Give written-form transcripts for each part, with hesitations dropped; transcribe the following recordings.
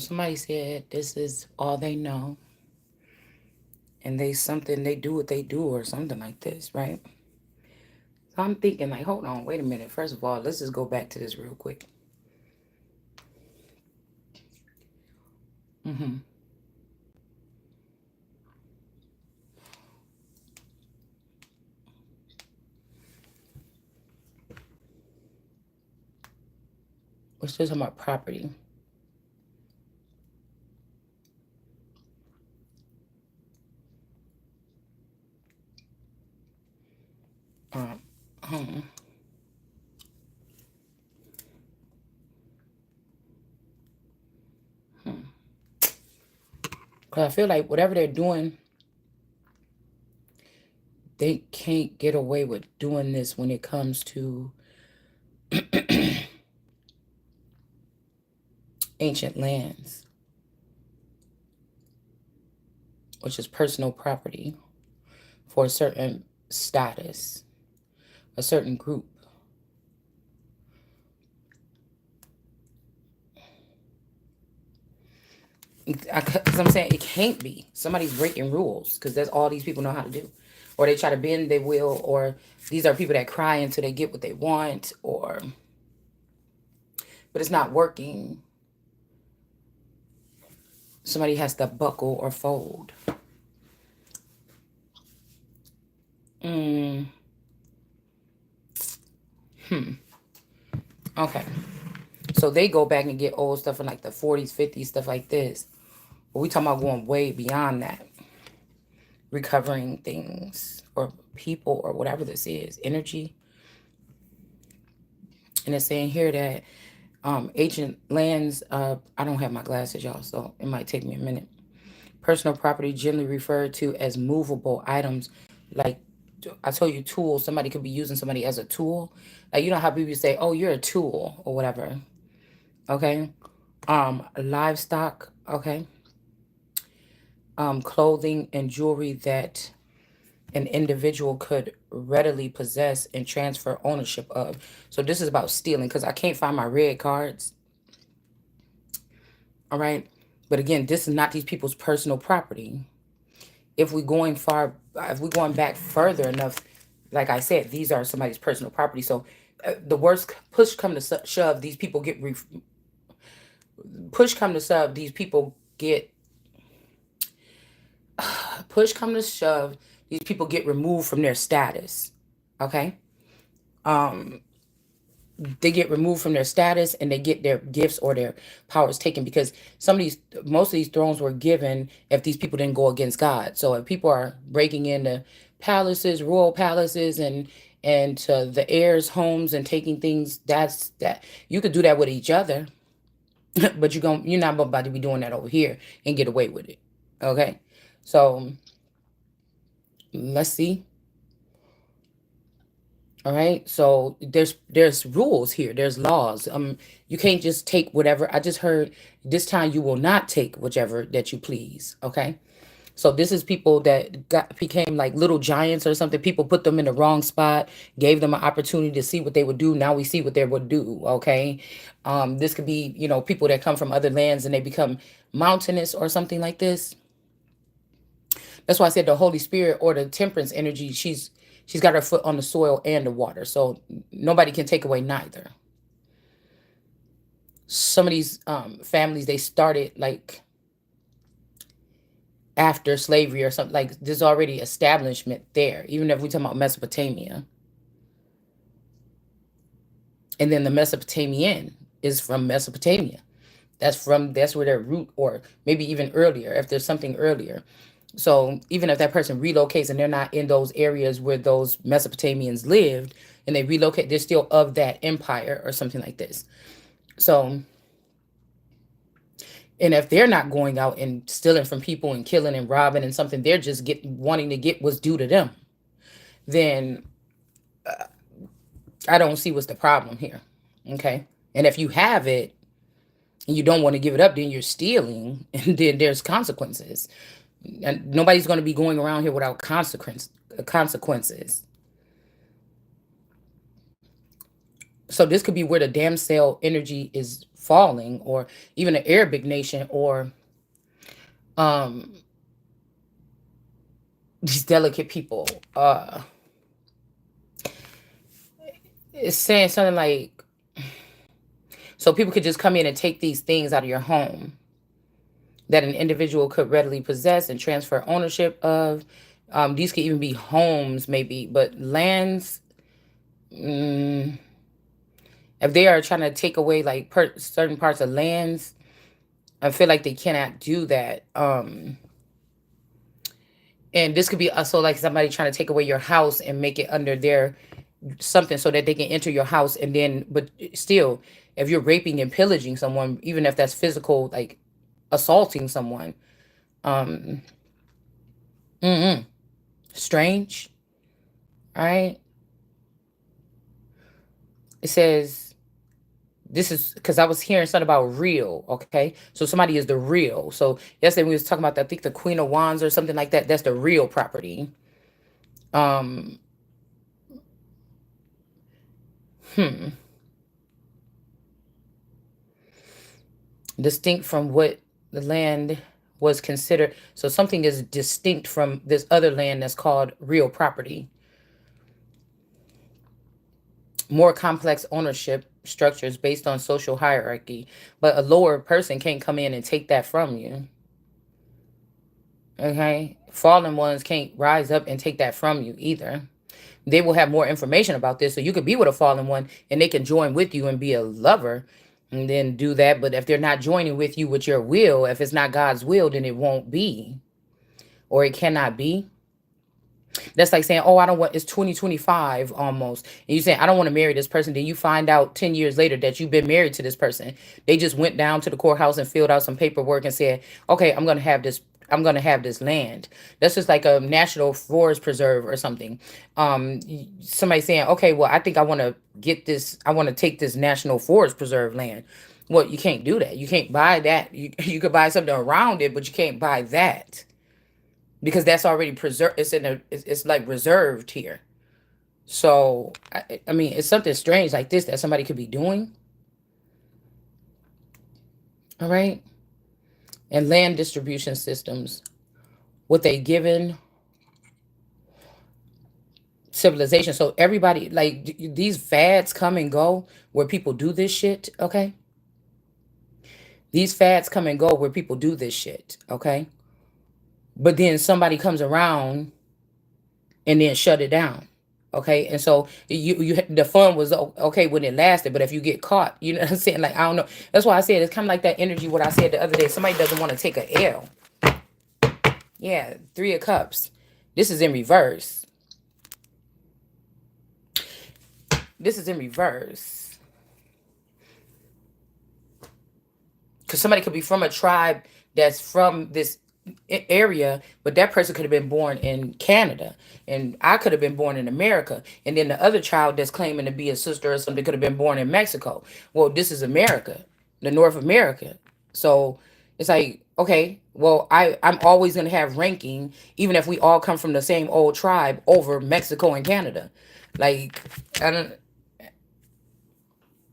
somebody said this is all they know, and they do what they do, or something like this, right? So I'm thinking, like, hold on, wait a minute. First of all, let's just go back to this real quick. Mm-hmm. We're still talking about property. Um, hmm. Cause I feel like whatever they're doing, they can't get away with doing this when it comes to ancient lands, which is personal property for a certain status, a certain group. Because I'm saying it can't be. Somebody's breaking rules because that's all these people know how to do. Or they try to bend their will, or these are people that cry until they get what they want, or, but it's not working. Somebody has to buckle or fold. Mm, okay. So they go back and get old stuff in like the 40s, 50s, stuff like this. But we talking about going way beyond that. Recovering things or people or whatever this is, energy. And it's saying here that ancient lands, I don't have my glasses, y'all, so it might take me a minute. Personal property generally referred to as movable items, like I told you, tools. Somebody could be using somebody as a tool. Like, you know how people say, oh, you're a tool or whatever. Okay. Livestock, okay. Clothing and jewelry that an individual could readily possess and transfer ownership of. So this is about stealing, because I can't find my red cards. All right. But again, this is not these people's personal property. If we're going back further enough, like I said, these are somebody's personal property. So the worst push come to shove, these people get push come to shove, these people get push come to shove, these people get removed from their status. Okay. They get removed from their status, and they get their gifts or their powers taken, because most of these thrones were given if these people didn't go against God. So if people are breaking into palaces, royal palaces, and to the heirs' homes and taking things, that you could do that with each other, but you're not about to be doing that over here and get away with it. Okay, so let's see. All right. So there's rules here. There's laws. You can't just take whatever. I just heard this time you will not take whichever that you please. Okay. So this is people that became like little giants or something. People put them in the wrong spot, gave them an opportunity to see what they would do. Now we see what they would do. Okay. This could be, people that come from other lands and they become mountainous or something like this. That's why I said the Holy Spirit or the temperance energy, she's got her foot on the soil and the water. So nobody can take away neither. Some of these families, they started like after slavery or something. Like there's already establishment there, even if we talk about Mesopotamia. And then the Mesopotamian is from Mesopotamia. That's where their root, or maybe even earlier, if there's something earlier. So even if that person relocates and they're not in those areas where those Mesopotamians lived, and they relocate, they're still of that empire or something like this. So, and if they're not going out and stealing from people and killing and robbing and something, they're just wanting to get what's due to them, then I don't see what's the problem here. Okay. And if you have it and you don't want to give it up, then you're stealing, and then there's consequences. And nobody's going to be going around here without consequences. So this could be where the damn cell energy is falling, or even an Arabic nation, or um these delicate people. It's saying something like, so people could just come in and take these things out of your home that an individual could readily possess and transfer ownership of. These could even be homes, maybe, but lands. Mm, if they are trying to take away like certain parts of lands, I feel like they cannot do that. And this could be also like somebody trying to take away your house and make it under their something so that they can enter your house, and then but still, if you're raping and pillaging someone, even if that's physical, like assaulting someone, um, mm-mm, strange, right? It says this is because I was hearing something about real. Okay, so somebody is the real. So yesterday we was talking about, I think, the Queen of Wands or something like that. That's the real property. Um, hmm. Distinct from what the land was considered. So something is distinct from this other land that's called real property. More complex ownership structures based on social hierarchy, but a lower person can't come in and take that from you. Okay, fallen ones can't rise up and take that from you either. They will have more information about this, so you could be with a fallen one and they can join with you and be a lover and then do that. But if they're not joining with you with your will, if it's not God's will, then it won't be, or it cannot be. That's like saying, oh, I don't want, it's 2025 almost. And you saying, I don't want to marry this person. Then you find out 10 years later that you've been married to this person. They just went down to the courthouse and filled out some paperwork and said, okay, I'm going to have this. I'm going to have this land. That's just like a national forest preserve or something. Somebody saying, okay, well, I think I want to get this. I want to take this national forest preserve land. Well, you can't do that. You can't buy that. You could buy something around it, but you can't buy that because that's already preserved. It's in a, it's like reserved here. So I mean, it's something strange like this that somebody could be doing. All right. And land distribution systems, what they given civilization. So everybody, like these fads come and go where people do this shit. Okay. These fads come and go where people do this shit. Okay. But then somebody comes around and then shut it down. Okay, and so you the fun was okay when it lasted, but if you get caught, you know what I'm saying? Like, I don't know. That's why I said it's kind of like that energy. What I said the other day, somebody doesn't want to take a L. Yeah, 3 of Cups. This is in reverse. This is in reverse because somebody could be from a tribe that's from this area, but that person could have been born in Canada, and I could have been born in America, and then the other child that's claiming to be a sister or something could have been born in Mexico. Well, this is America, the North America. So it's like, okay, well, I'm always gonna have ranking, even if we all come from the same old tribe, over Mexico and Canada. Like, I don't,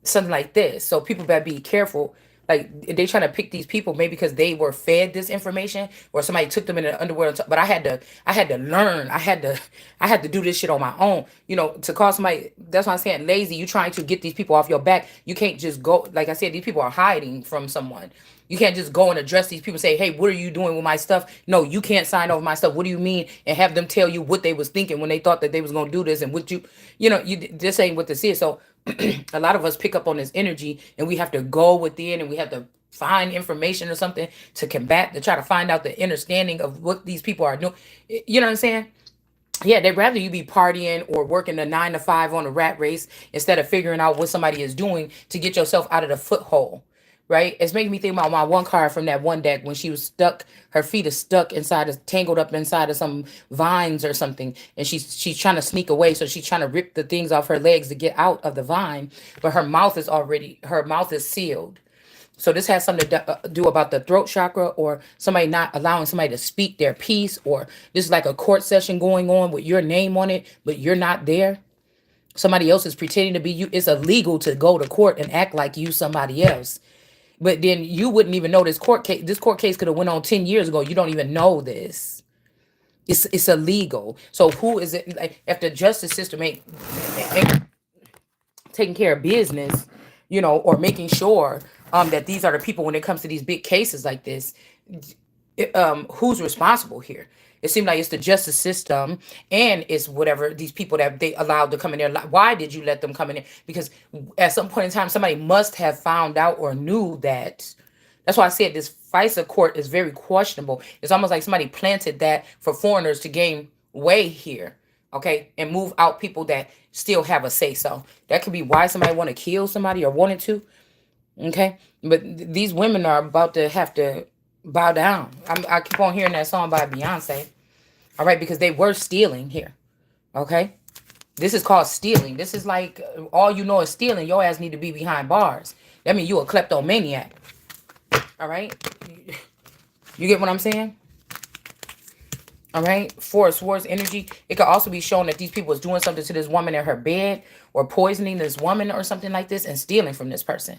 something like this. So people better be careful. Like they trying to pick these people maybe because they were fed this information or somebody took them in the underworld. But I had to learn. I had to do this shit on my own. You know, to call somebody. That's why I'm saying lazy. You trying to get these people off your back. You can't just go. Like I said, these people are hiding from someone. You can't just go and address these people and say, hey, what are you doing with my stuff? No, you can't sign over my stuff. What do you mean? And have them tell you what they was thinking when they thought that they was going to do this and what you know, you this ain't what this is. So a lot of us pick up on this energy and we have to go within and we have to find information or something to combat, to try to find out the understanding of what these people are doing. You know what I'm saying? Yeah, they'd rather you be partying or working a 9 to 5 on a rat race instead of figuring out what somebody is doing to get yourself out of the foothold. Right? It's making me think about my one card from that one deck when she was stuck, her feet is stuck inside of, tangled up inside of some vines or something, and she's trying to sneak away, so she's trying to rip the things off her legs to get out of the vine, but her mouth is sealed. So this has something to do about the throat chakra, or somebody not allowing somebody to speak their piece, or this is like a court session going on with your name on it, but you're not there. Somebody else is pretending to be you. It's illegal to go to court and act like you somebody else. But then you wouldn't even know this court case. This court case could have went on 10 years ago. You don't even know this. It's illegal. So who is it, like, if the justice system ain't taking care of business, or making sure that these are the people when it comes to these big cases like this, who's responsible here? It seems like it's the justice system, and it's whatever these people that they allowed to come in there. Why did you let them come in there? Because at some point in time, somebody must have found out or knew that. That's why I said this FISA court is very questionable. It's almost like somebody planted that for foreigners to gain way here, okay, and move out people that still have a say so. That could be why somebody want to kill somebody or wanted to, okay. But these women are about to have to bow down. I keep on hearing that song by Beyonce, all right, because they were stealing here, okay. This is called stealing. This is like all you know is stealing. Your ass need to be behind bars. That means you a kleptomaniac. All right. You get what I'm saying? All right. For Swords energy, it could also be shown that these people is doing something to this woman in her bed or poisoning this woman or something like this and stealing from this person.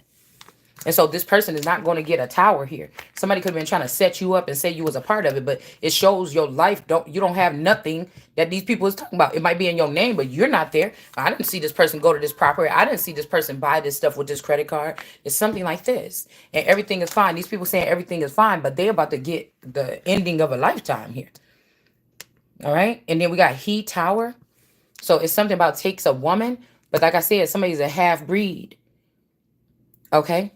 And so this person is not going to get a tower here. Somebody could have been trying to set you up and say you was a part of it, but it shows your life. You don't have nothing that these people is talking about. It might be in your name, but you're not there. I didn't see this person go to this property. I didn't see this person buy this stuff with this credit card. It's something like this. And everything is fine. These people saying everything is fine, but they're about to get the ending of a lifetime here. All right. And then we got he tower. So it's something about takes a woman. But like I said, somebody's a half breed. Okay.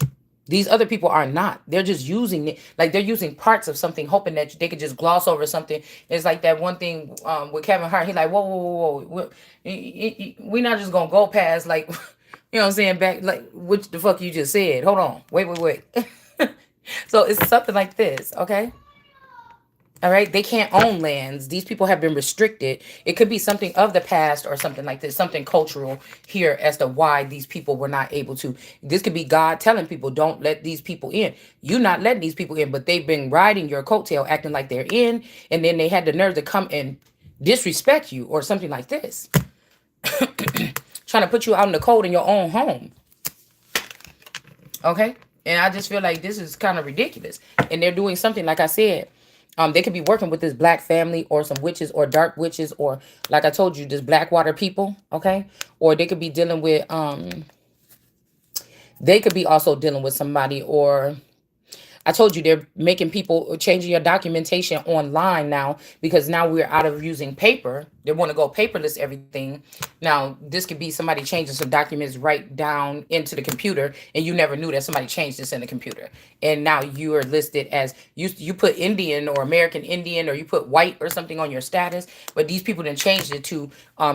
These other people are not. They're just using it. Like they're using parts of something, hoping that they could just gloss over something. It's like that one thing with Kevin Hart. He's like, whoa, whoa, whoa, whoa. We're not just going to go past like, you know what I'm saying? Back, like, which the fuck you just said. Hold on. Wait. So it's something like this. Okay. All right. They can't own lands. These people have been restricted. It could be something of the past or something like this, something cultural here as to why these people were not able to. This could be God telling people, don't let these people in. You're not letting these people in, but they've been riding your coattail, acting like they're in. And then they had the nerve to come and disrespect you or something like this. Trying to put you out in the cold in your own home. Okay. And I just feel like this is kind of ridiculous. And they're doing something, like I said, they could be working with this black family or some witches or dark witches or, like I told you, this Blackwater people, okay? Or they could be dealing with, they could be also dealing with somebody, or I told you they're making people changing your documentation online now because now we're out of using paper. They want to go paperless everything. Now, this could be somebody changing some documents right down into the computer and you never knew that somebody changed this in the computer. And now you are listed as, you put Indian or American Indian or you put white or something on your status, but these people then changed it to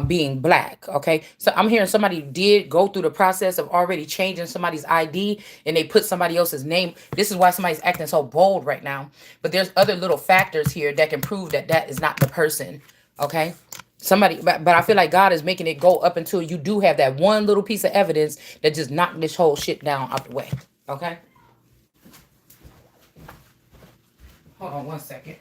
being black, okay? So I'm hearing somebody did go through the process of already changing somebody's ID and they put somebody else's name. This is why somebody's acting so bold right now. But there's other little factors here that can prove that that is not the person, okay? Somebody, but I feel like God is making it go up until you do have that one little piece of evidence that just knocked this whole shit down out the way. Okay? Hold on one second.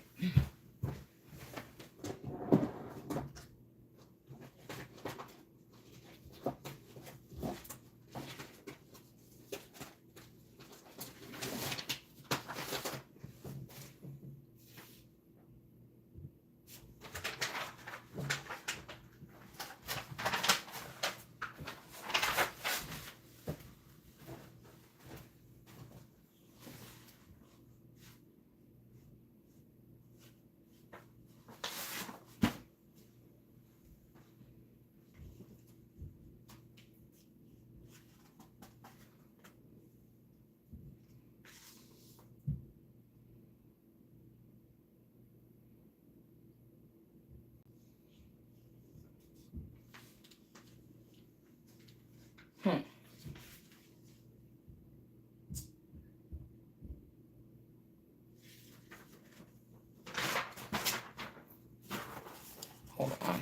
Hold on.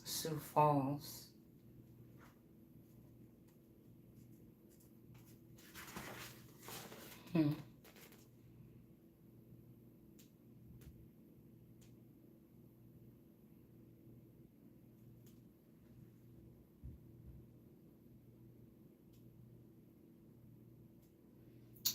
Sioux Falls.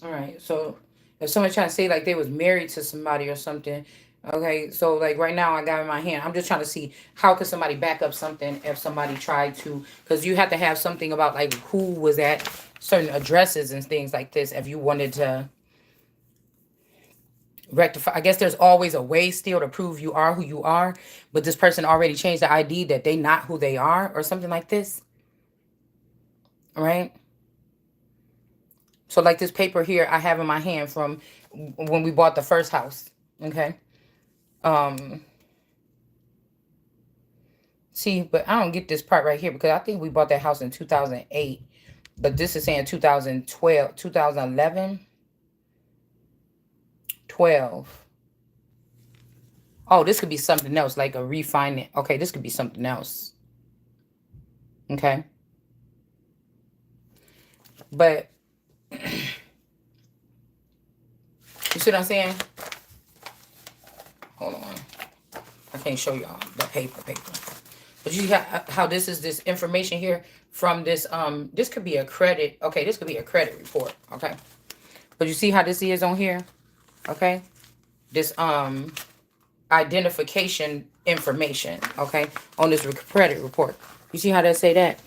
All right. So if somebody trying to say like they was married to somebody or something, okay. So like right now I got it in my hand. I'm just trying to see how could somebody back up something if somebody tried to, because you have to have something about like who was at certain addresses and things like this if you wanted to rectify. I guess there's always a way still to prove you are who you are, but this person already changed the ID that they not who they are or something like this, right? So like this paper here I have in my hand from when we bought the first house, okay? Um, See, but I don't get this part right here because I think we bought that house in 2008, but this is saying 2012, 2011, 12. Oh, this could be something else, like a refinance. Okay, this could be something else. Okay. But you see what I'm saying? Hold on. I can't show y'all the paper. But you see how this is this information here from this this could be a credit. Okay, this could be a credit report. Okay. But you see how this is on here? Okay. This identification information, okay, on this credit report. You see how they say that?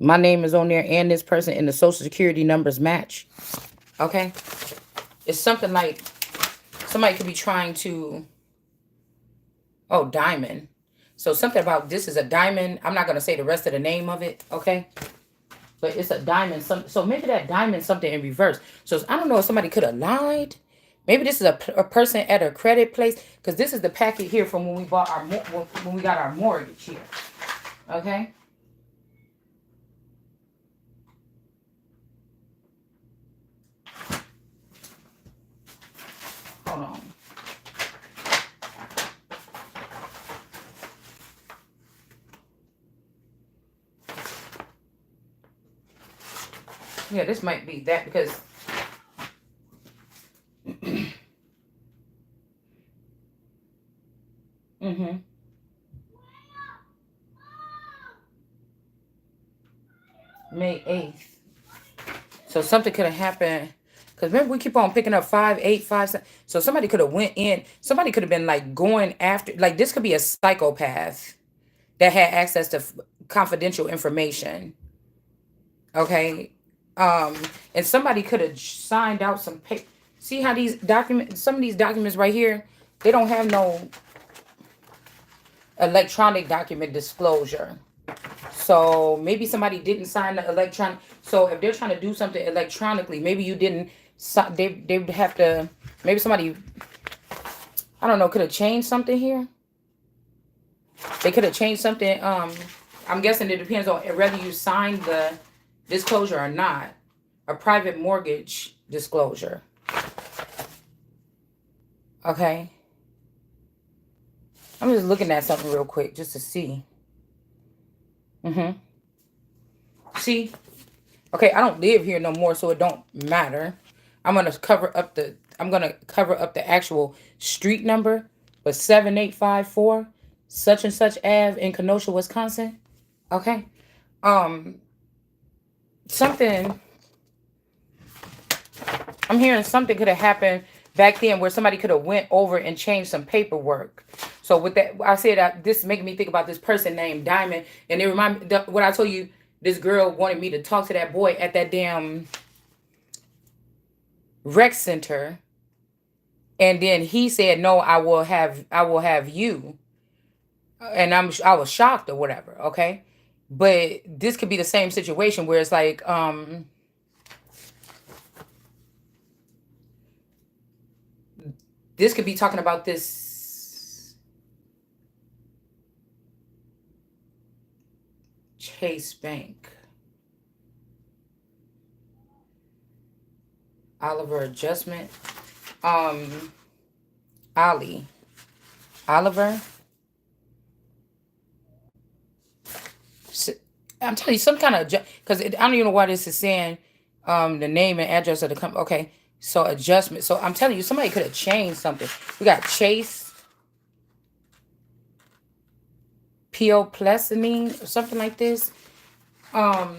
My name is on there and this person and the social security numbers match. Okay. It's something like somebody could be trying to, oh, diamond. So something about this is a diamond. I'm not going to say the rest of the name of it. Okay. But it's a diamond. So maybe that diamond something in reverse. So I don't know if somebody could have lied. Maybe this is a person at a credit place, because this is the packet here from when we bought our when we got our mortgage here. Okay. Hold on. Yeah, this might be that because mm-hmm. May 8th. So something could have happened. Because remember, we keep on picking up 5, 8, 5, 7. So somebody could have went in. Somebody could have been like going after. Like this could be a psychopath that had access to confidential information. Okay. Um, and somebody could have signed out some paper. See how these documents, some of these documents right here, they don't have no electronic document disclosure. So maybe somebody didn't sign the electronic. So if they're trying to do something electronically, maybe you didn't. They would have to. Maybe somebody, I don't know, could have changed something here. They could have changed something. I'm guessing it depends on whether you signed the disclosure or not. A private mortgage disclosure. Okay. I'm just looking at something real quick just to see. Mm-hmm. See? Okay, I don't live here no more, so it don't matter. I'm gonna cover up the actual street number, but 7854 such and such Ave in Kenosha, Wisconsin. Okay. Um something I'm hearing something could have happened back then where somebody could have went over and changed some paperwork. So with that, I said this making me think about this person named Diamond, and it remind me what I told you. This girl wanted me to talk to that boy at that damn rec center, and then he said, "No, I will have you," and I was shocked or whatever. Okay, but this could be the same situation where it's like this could be talking about this Chase Bank. Oliver adjustment. Um, Ali. Oliver. I'm telling you, some kind of because I don't even know why this is saying the name and address of the company. Okay, so adjustment. So I'm telling you, somebody could have changed something. We got Chase, P.O. Pleasantine or something like this. Um,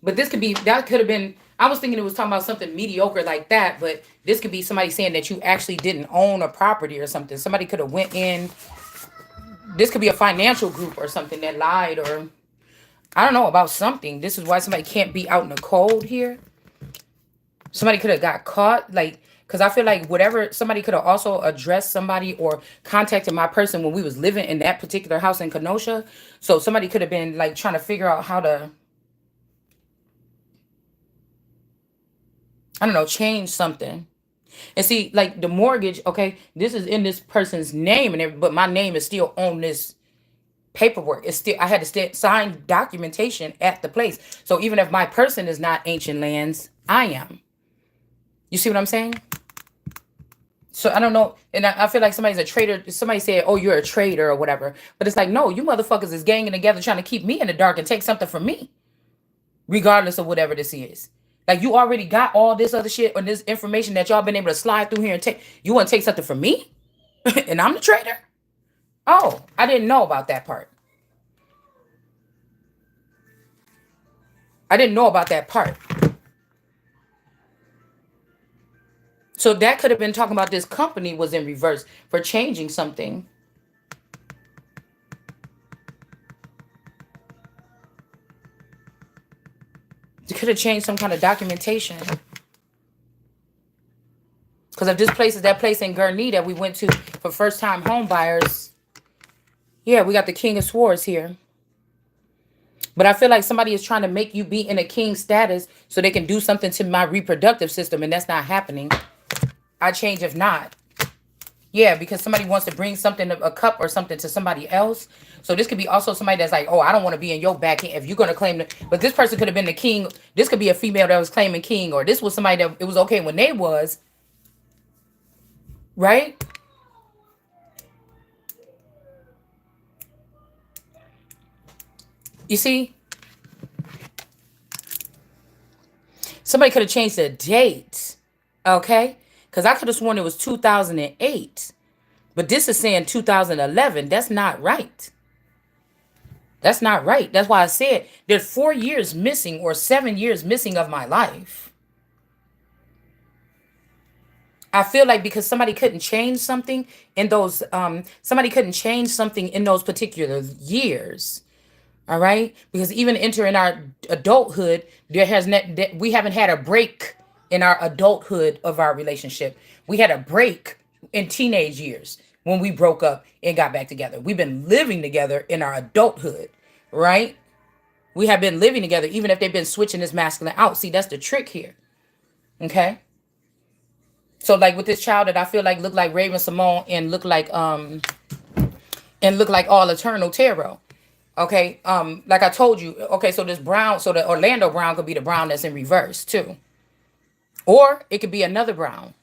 But this could be, that could have been, I was thinking it was talking about something mediocre like that, but this could be somebody saying that you actually didn't own a property or something. Somebody could have went in, this could be a financial group or something that lied, or I don't know about something. This is why somebody can't be out in the cold here. Somebody could have got caught, like, because I feel like whatever, somebody could have also addressed somebody or contacted my person when we was living in that particular house in Kenosha. So somebody could have been like trying to figure out how to, I don't know, change something. And see, like the mortgage, okay, this is in this person's name and everything, but my name is still on this paperwork. It's still, I had to sign documentation at the place. So even if my person is not Ancient Lands, I am. You see what I'm saying? So I don't know, and I feel like somebody's a traitor. Somebody said, "Oh, you're a traitor" or whatever. But it's like, no, you motherfuckers is ganging together trying to keep me in the dark and take something from me, regardless of whatever this is. Like you already got all this other shit and this information that y'all been able to slide through here and take. You want to take something from me, and I'm the traitor? Oh, I didn't know about that part. I didn't know about that part. So that could have been talking about this company was in reverse for changing something. It could have changed some kind of documentation. Because if this place is that place in Gurnee that we went to for first time home buyers, yeah, we got the King of Swords here. But I feel like somebody is trying to make you be in a king status so they can do something to my reproductive system, and that's not happening. I change if not. Yeah, because somebody wants to bring something, a cup or something to somebody else. So this could be also somebody that's like, oh, I don't want to be in your back end if you're going to claim it. But this person could have been the king. This could be a female that was claiming king, or this was somebody that it was okay when they was, right? You see, somebody could have changed the date, okay? Because I could have sworn it was 2008. But this is saying 2011. That's not right. That's not right. That's why I said there's 4 years missing or 7 years missing of my life. I feel like because somebody couldn't change something in those, somebody couldn't change something in those particular years. All right, because even entering our adulthood, there has we haven't had a break in our adulthood of our relationship. We had a break in teenage years when we broke up and got back together. We've been living together in our adulthood, right? We have been living together, even if they've been switching this masculine out. See, that's the trick here. Okay. So like with this child that I feel like looked like Raven Simone and looked like All Eternal Tarot. Okay, like I told you, okay, so this brown, so the Orlando Brown could be the brown that's in reverse too. Or it could be another brown.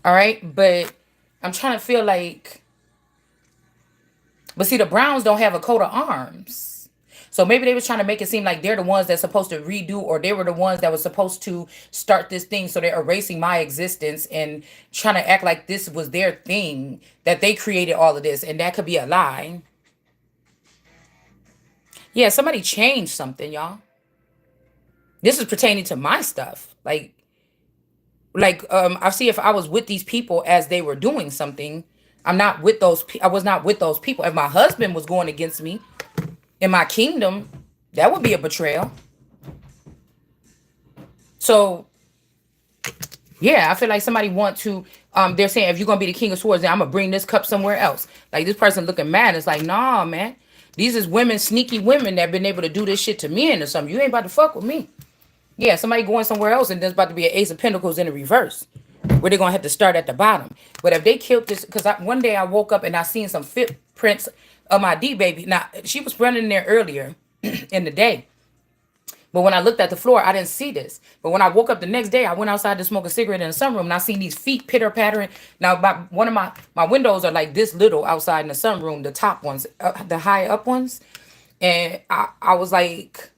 All right, but I'm trying to feel like, but see, the Browns don't have a coat of arms. So maybe they was trying to make it seem like they're the ones that's supposed to redo, or they were the ones that was supposed to start this thing. So they're erasing my existence and trying to act like this was their thing, that they created all of this. And that could be a lie. Yeah, somebody changed something, y'all. This is pertaining to my stuff. I see if I was with these people as they were doing something, I'm not with those I was not with those people. If my husband was going against me in my kingdom, that would be a betrayal. So, yeah, I feel like somebody want to they're saying if you're going to be the King of Swords, then I'm going to bring this cup somewhere else. Like this person looking mad. It's like, "Nah, man. These is women, sneaky women that been able to do this shit to men or something. You ain't about to fuck with me." Yeah, somebody going somewhere else and there's about to be an Ace of Pentacles in the reverse, where they're gonna have to start at the bottom. But if they killed this, because one day I woke up and I seen some footprints of my D baby. Now she was running there earlier in the day, but when I looked at the floor, I didn't see this. But when I woke up the next day, I went outside to smoke a cigarette in the sunroom and I seen these feet pitter pattering. Now, one of my windows are like this little outside in the sunroom, the top ones, the high up ones. And I was like,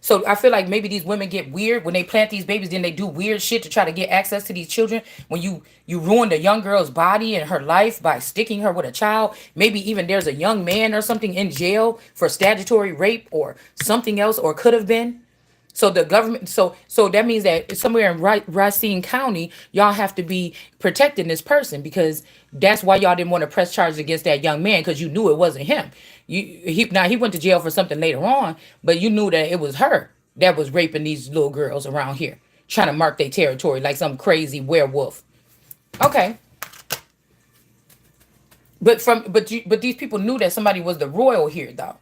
so I feel like maybe these women get weird when they plant these babies, then they do weird shit to try to get access to these children. When you ruin the young girl's body and her life by sticking her with a child, maybe even there's a young man or something in jail for statutory rape or something else, or could have been. So the government, so that means that somewhere in Racine County, y'all have to be protecting this person, because that's why y'all didn't want to press charges against that young man, because you knew it wasn't him. Now he went to jail for something later on, but you knew that it was her that was raping these little girls around here, trying to mark their territory like some crazy werewolf. Okay, but these people knew that somebody was the royal here though,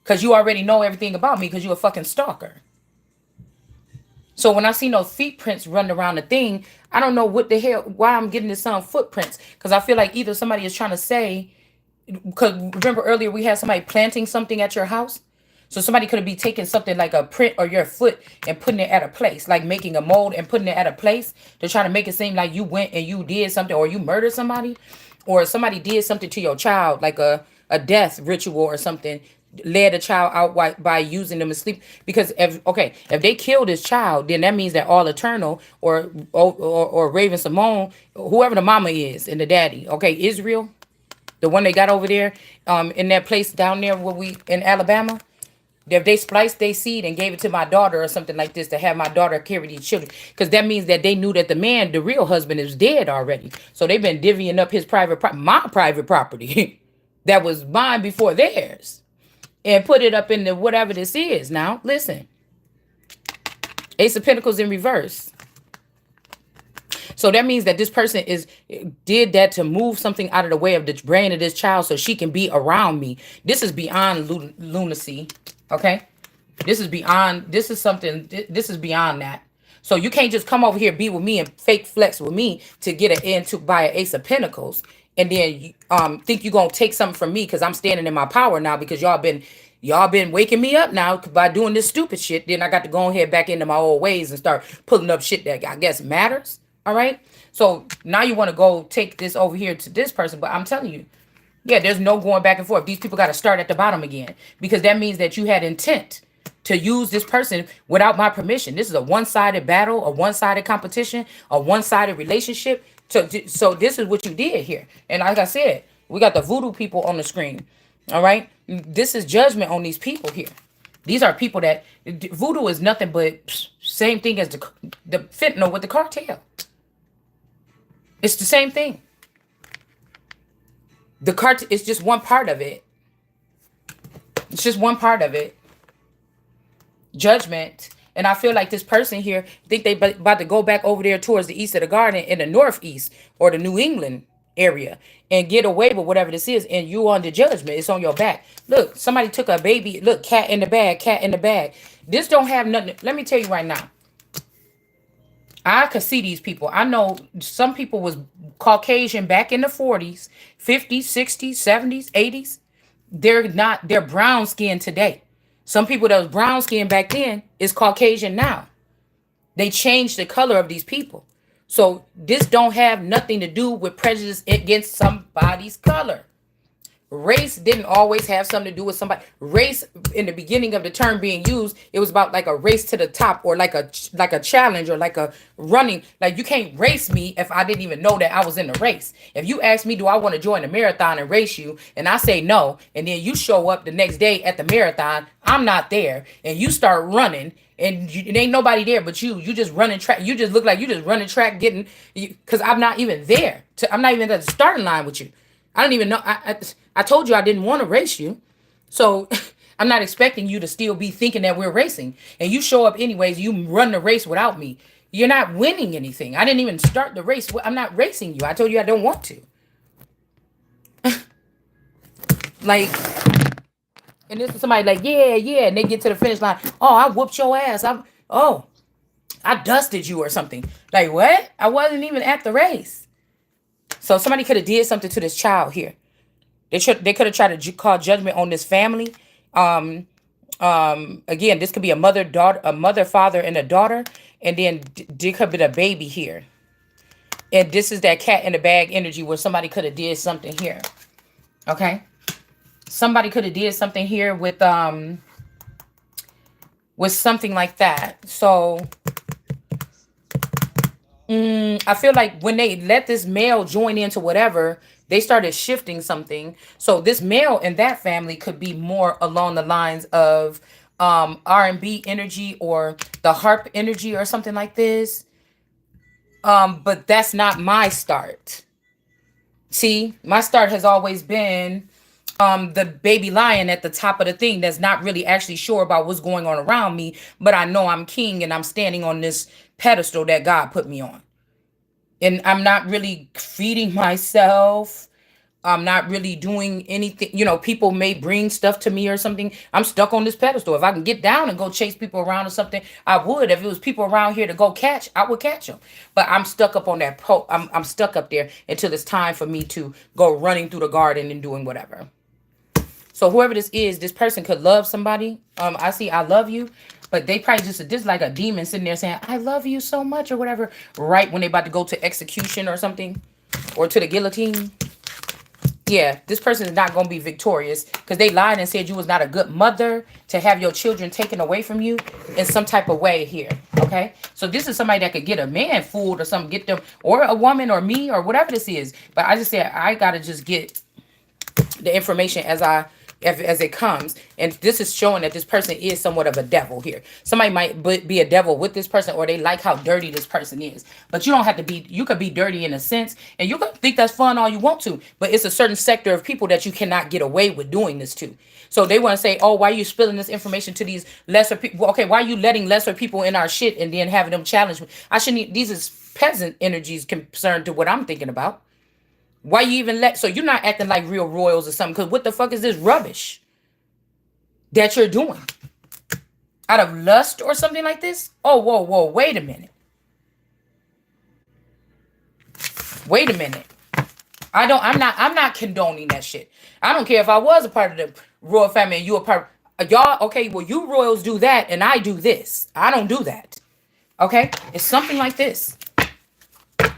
because you already know everything about me because you a fucking stalker. So when I see no footprints running around the thing, I don't know what the hell, why I'm getting this some footprints. Because I feel like either somebody is trying to say, because remember earlier we had somebody planting something at your house. So somebody could be taking something like a print or your foot and putting it at a place, like making a mold and putting it at a place to try to make it seem like you went and you did something, or you murdered somebody, or somebody did something to your child, like a death ritual or something, led a child out by using them asleep. Because if they kill this child, then that means that all eternal or Raven Simone, whoever the mama is and the daddy, okay, Israel, the one they got over there, in that place down there where we in Alabama. If they spliced their seed and gave it to my daughter or something like this to have my daughter carry these children, because that means that they knew that the man, the real husband, is dead already. So they've been divvying up his my private property that was mine before theirs, and put it up in the whatever this is. Now listen, Ace of Pentacles in reverse. So that means that this person did that to move something out of the way of the brain of this child so she can be around me. This is beyond lunacy. Okay? This is beyond, this is beyond that. So you can't just come over here, be with me, and fake flex with me to get an end to by an Ace of Pentacles, and then think you're gonna take something from me because I'm standing in my power now, because y'all been waking me up now by doing this stupid shit. Then I got to go ahead back into my old ways and start pulling up shit that I guess matters. All right. So now you want to go take this over here to this person, but I'm telling you, yeah, there's no going back and forth. These people got to start at the bottom again, because that means that you had intent to use this person without my permission. This is a one-sided battle, a one-sided competition, a one-sided relationship. So this is what you did here. And like I said, we got the voodoo people on the screen. All right. This is judgment on these people here. These are people that voodoo is nothing but same thing as the fentanyl with the cartel. It's the same thing. The cartel is just one part of it. It's just one part of it. Judgment. And I feel like this person here think they about to go back over there towards the east of the garden in the northeast or the New England area and get away with whatever this is, and you on the judgment. It's on your back. Look, somebody took a baby. Look, cat in the bag, cat in the bag. This don't have nothing. Let me tell you right now. I could see these people. I know some people was Caucasian back in the 40s, 50s, 60s, 70s, 80s. They're brown skinned today. Some people that was brown skinned back then is Caucasian now. They changed the color of these people. So this don't have nothing to do with prejudice against somebody's color. Race didn't always have something to do with somebody. Race, in the beginning of the term being used, it was about like a race to the top, or like a challenge, or like a running. Like, you can't race me if I didn't even know that I was in the race. If you ask me, do I want to join the marathon and race you, and I say no, and then you show up the next day at the marathon, I'm not there, and you start running, and it ain't nobody there but you just running track. You just look like you just running track, getting, because I'm not even there. I'm not even at the starting line with you. I don't even know. I told you I didn't want to race you. So I'm not expecting you to still be thinking that we're racing. And you show up anyways. You run the race without me. You're not winning anything. I didn't even start the race. I'm not racing you. I told you I don't want to. Like, and this is somebody like, yeah, yeah. And they get to the finish line. Oh, I whooped your ass. I dusted you or something. Like, what? I wasn't even at the race. So somebody could have did something to this child here. They could have tried to call judgment on this family. Again, this could be a mother, daughter, a mother, father, and a daughter, and then there could be a baby here. And this is that cat in the bag energy where somebody could have did something here. Okay, somebody could have did something here with something like that. So I feel like when they let this male join into whatever, they started shifting something. So this male in that family could be more along the lines of R&B energy or the harp energy or something like this. But that's not my start. See, my start has always been the baby lion at the top of the thing that's not really actually sure about what's going on around me, but I know I'm king and I'm standing on this pedestal that God put me on. And I'm not really feeding myself. I'm not really doing anything. People may bring stuff to me or something. I'm stuck on this pedestal. If I can get down and go chase people around or something, I would. If it was people around here to go catch, I would catch them. But I'm stuck up on that I'm stuck up there until it's time for me to go running through the garden and doing whatever. So whoever this is, this person could love somebody. I see I love you, but they probably just like a demon sitting there saying, I love you so much or whatever, right when they about to go to execution or something, or to the guillotine. Yeah, this person is not going to be victorious because they lied and said you was not a good mother to have your children taken away from you in some type of way here. Okay, so this is somebody that could get a man fooled or something, get them, or a woman or me or whatever this is. But I just said I got to just get the information as it comes, and this is showing that this person is somewhat of a devil here. Somebody might be a devil with this person, or they like how dirty this person is, but you don't have to be. You could be dirty in a sense, and you could think that's fun all you want to, but it's a certain sector of people that you cannot get away with doing this to. So they want to say, oh, why are you spilling this information to these lesser people? Okay, why are you letting lesser people in our shit and then having them challenge me? I shouldn't. These is peasant energies concerned to what I'm thinking about. Why you even so you're not acting like real royals or something? Because what the fuck is this rubbish that you're doing? Out of lust or something like this? Oh, whoa, wait a minute. Wait a minute. I'm not condoning that shit. I don't care if I was a part of the royal family and you a part y'all, okay, well you royals do that and I do this. I don't do that. Okay? It's something like this.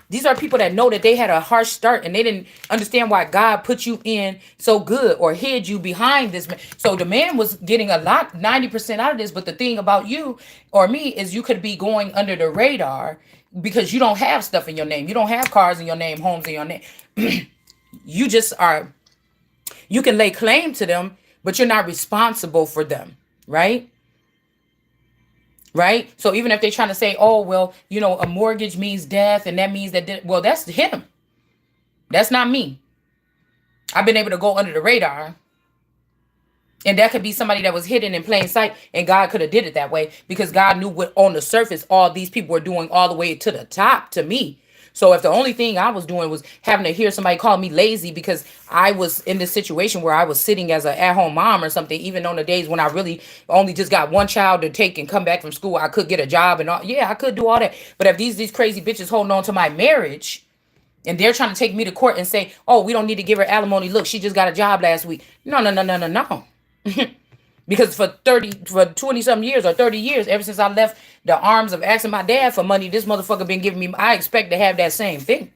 These are people that know that they had a harsh start and they didn't understand why God put you in so good or hid you behind this man. So the man was getting a lot, 90% out of this. But the thing about you or me is you could be going under the radar because you don't have stuff in your name. You don't have cars in your name, homes in your name. You just are, you can lay claim to them, but you're not responsible for them, right? Right? So even if they're trying to say, oh, well, a mortgage means death and that means that, well, that's him. That's not me. I've been able to go under the radar. And that could be somebody that was hidden in plain sight, and God could have did it that way because God knew what on the surface all these people were doing all the way to the top to me. So if the only thing I was doing was having to hear somebody call me lazy because I was in this situation where I was sitting as an at-home mom or something, even on the days when I really only just got one child to take and come back from school, I could get a job and all. Yeah, I could do all that. But if these crazy bitches holding on to my marriage and they're trying to take me to court and say, oh, we don't need to give her alimony. Look, she just got a job last week. No. Because for 20 some years or 30 years, ever since I left the arms of asking my dad for money, this motherfucker been giving me, I expect to have that same thing.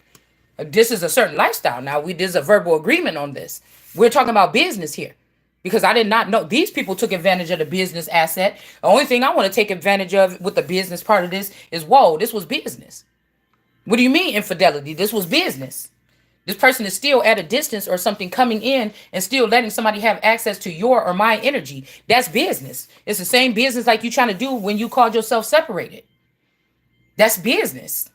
This is a certain lifestyle. Now there's a verbal agreement on this. We're talking about business here because I did not know these people took advantage of the business asset. The only thing I want to take advantage of with the business part of this is, whoa, this was business. What do you mean infidelity? This was business. This person is still at a distance or something coming in and still letting somebody have access to your or my energy. That's business. It's the same business like you trying to do when you called yourself separated. That's business.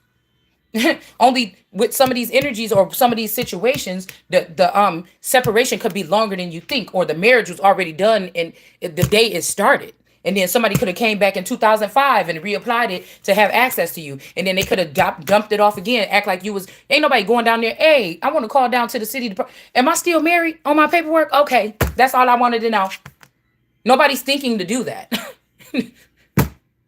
Only with some of these energies or some of these situations, the separation could be longer than you think, or the marriage was already done and the day it started. And then somebody could have came back in 2005 and reapplied it to have access to you. And then they could have dumped it off again, act like you was, ain't nobody going down there. Hey, I want to call down to the city. Am I still married on my paperwork? Okay, that's all I wanted to know. Nobody's thinking to do that.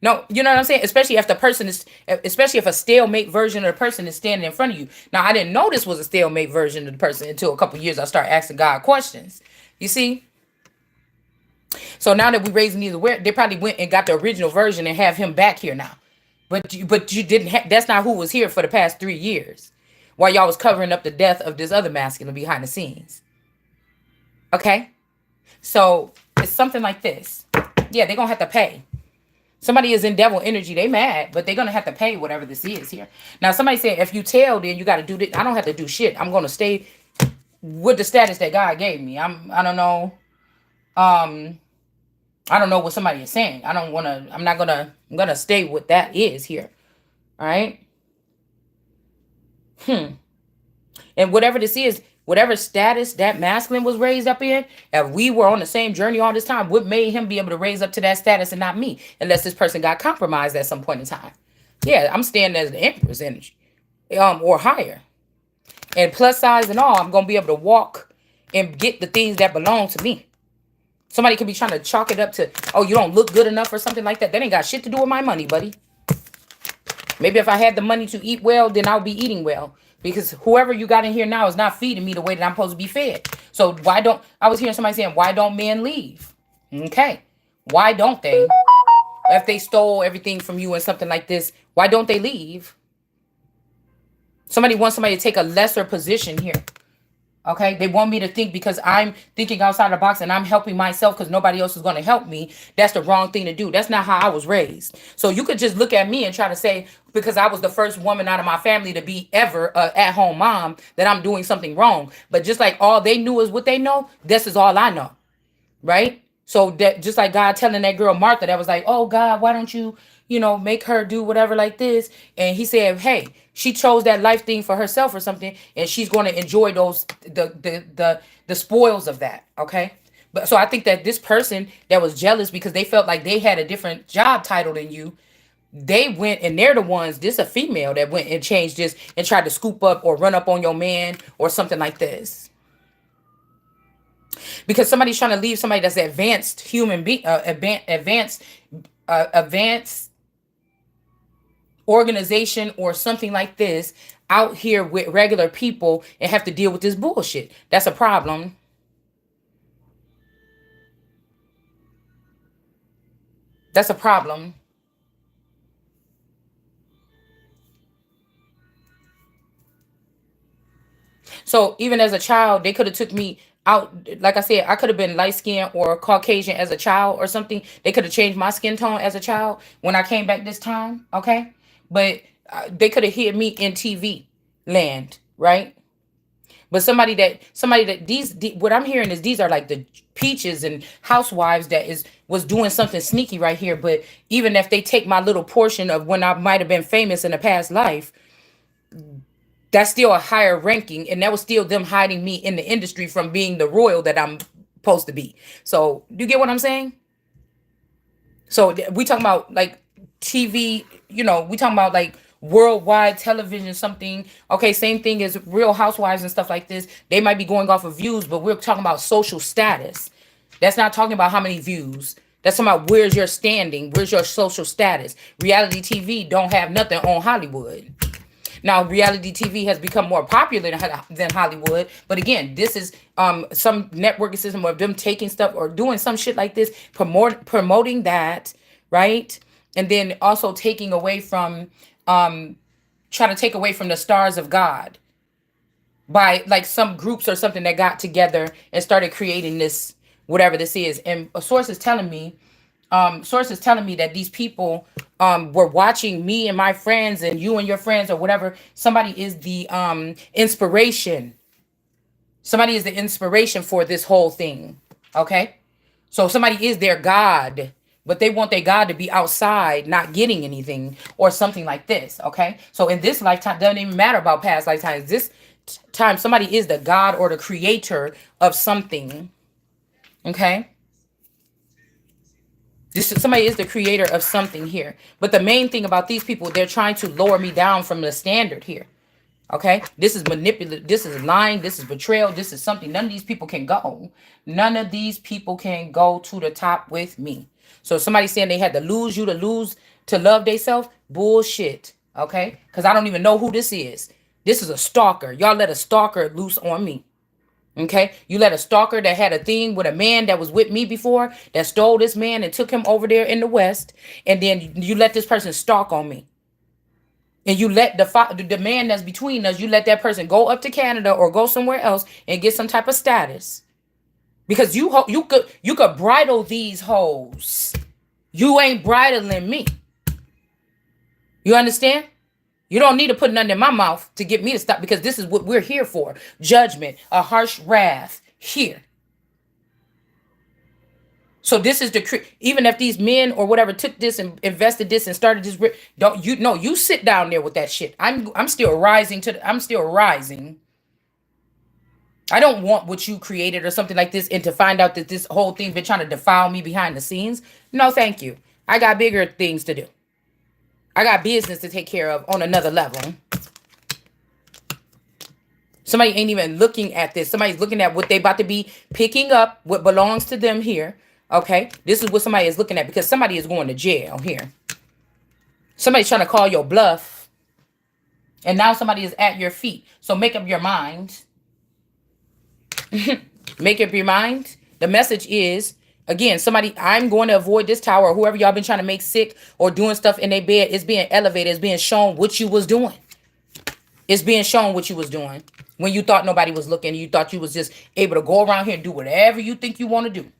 No, you know what I'm saying? Especially if a stalemate version of the person is standing in front of you. Now, I didn't know this was a stalemate version of the person until a couple years I started asking God questions. You see? So now that we're raising these aware, they probably went and got the original version and have him back here now. But you didn't that's not who was here for the past 3 years. While y'all was covering up the death of this other masculine behind the scenes. Okay? So it's something like this. Yeah, they're going to have to pay. Somebody is in devil energy. They mad, but they're going to have to pay whatever this is here. Now, somebody said, if you tell, then you got to do this. I don't have to do shit. I'm going to stay with the status that God gave me. I don't know. I don't know what somebody is saying. I don't want to, I'm going to stay what that is here. All right. And whatever this is, whatever status that masculine was raised up in, if we were on the same journey all this time, what made him be able to raise up to that status and not me? Unless this person got compromised at some point in time. Yeah, I'm standing as the Empress energy, or higher. And plus size and all, I'm gonna be able to walk and get the things that belong to me. Somebody could be trying to chalk it up to, oh, you don't look good enough or something like that. That ain't got shit to do with my money, buddy. Maybe if I had the money to eat well, then I'll be eating well. Because whoever you got in here now is not feeding me the way that I'm supposed to be fed. So why don't, I was hearing somebody saying, why don't men leave? Okay. Why don't they? If they stole everything from you and something like this, why don't they leave? Somebody wants somebody to take a lesser position here. Okay, they want me to think because I'm thinking outside the box and I'm helping myself because nobody else is going to help me. That's the wrong thing to do. That's not how I was raised. So you could just look at me and try to say, because I was the first woman out of my family to be ever at-home mom, that I'm doing something wrong. But just like all they knew is what they know, this is all I know. Right? So that just like God telling that girl Martha that was like, oh God, why don't you, make her do whatever like this? And he said, hey, she chose that life thing for herself or something, and she's going to enjoy those the spoils of that. Okay. But so I think that this person that was jealous because they felt like they had a different job title than you, they went and they're the ones, this a female that went and changed this and tried to scoop up or run up on your man or something like this. Because somebody's trying to leave somebody that's advanced human being, advanced organization or something like this out here with regular people and have to deal with this bullshit. That's a problem. That's a problem. So even as a child, they could have took me out. Like I said, I could have been light skinned or Caucasian as a child or something. They could have changed my skin tone as a child when I came back this time. Okay, but they could have hit me in TV land, right? But somebody that what I'm hearing is these are like the peaches and housewives that is was doing something sneaky right here. But even if they take my little portion of when I might have been famous in a past life, that's still a higher ranking, and that was still them hiding me in the industry from being the royal that I'm supposed to be. So you get what I'm saying? So we talking about like TV, we talking about like worldwide television, something. Okay, same thing as Real Housewives and stuff like this. They might be going off of views, but we're talking about social status. That's not talking about how many views. That's talking about where's your standing, where's your social status. Reality TV don't have nothing on Hollywood. Now, reality TV has become more popular than Hollywood, but again, this is some networking system of them taking stuff or doing some shit like this, promoting that, right? And then also taking away from, trying to take away from the stars of God by like some groups or something that got together and started creating this, whatever this is. And a source is telling me that these people were watching me and my friends and you and your friends or whatever. Somebody is the inspiration. Somebody is the inspiration for this whole thing. Okay? So somebody is their God, but they want their God to be outside, not getting anything or something like this. Okay? So in this lifetime, doesn't even matter about past lifetimes. This time, somebody is the God or the creator of something. Okay? Somebody is the creator of something here. But the main thing about these people, they're trying to lower me down from the standard here. Okay? This is manipulative. This is lying. This is betrayal. This is something. None of these people can go. None of these people can go to the top with me. So somebody saying they had to lose you to love themselves, bullshit. Okay? Because I don't even know who this is. This is a stalker. Y'all let a stalker loose on me. Okay, you let a stalker that had a thing with a man that was with me before, that stole this man and took him over there in the West, and then you let this person stalk on me, and you let the man that's between us, you let that person go up to Canada or go somewhere else and get some type of status, because you could bridle these hoes. You ain't bridling me. You understand? You don't need to put nothing in my mouth to get me to stop, because this is what we're here for. Judgment, a harsh wrath here. So this is even if these men or whatever took this and invested this and started this, don't you know, you sit down there with that shit. I'm still rising I'm still rising. I don't want what you created or something like this, and to find out that this whole thing been trying to defile me behind the scenes. No, thank you. I got bigger things to do. I got business to take care of on another level. Somebody ain't even looking at this. Somebody's looking at what they about to be picking up, what belongs to them here. Okay, this is what somebody is looking at, because somebody is going to jail here. Somebody's trying to call your bluff, and now somebody is at your feet. So make up your mind. Make up your mind. The message is, again, somebody, I'm going to avoid this tower, or whoever y'all been trying to make sick or doing stuff in their bed is being elevated, is being shown what you was doing. It's being shown what you was doing when you thought nobody was looking. You thought you was just able to go around here and do whatever you think you want to do.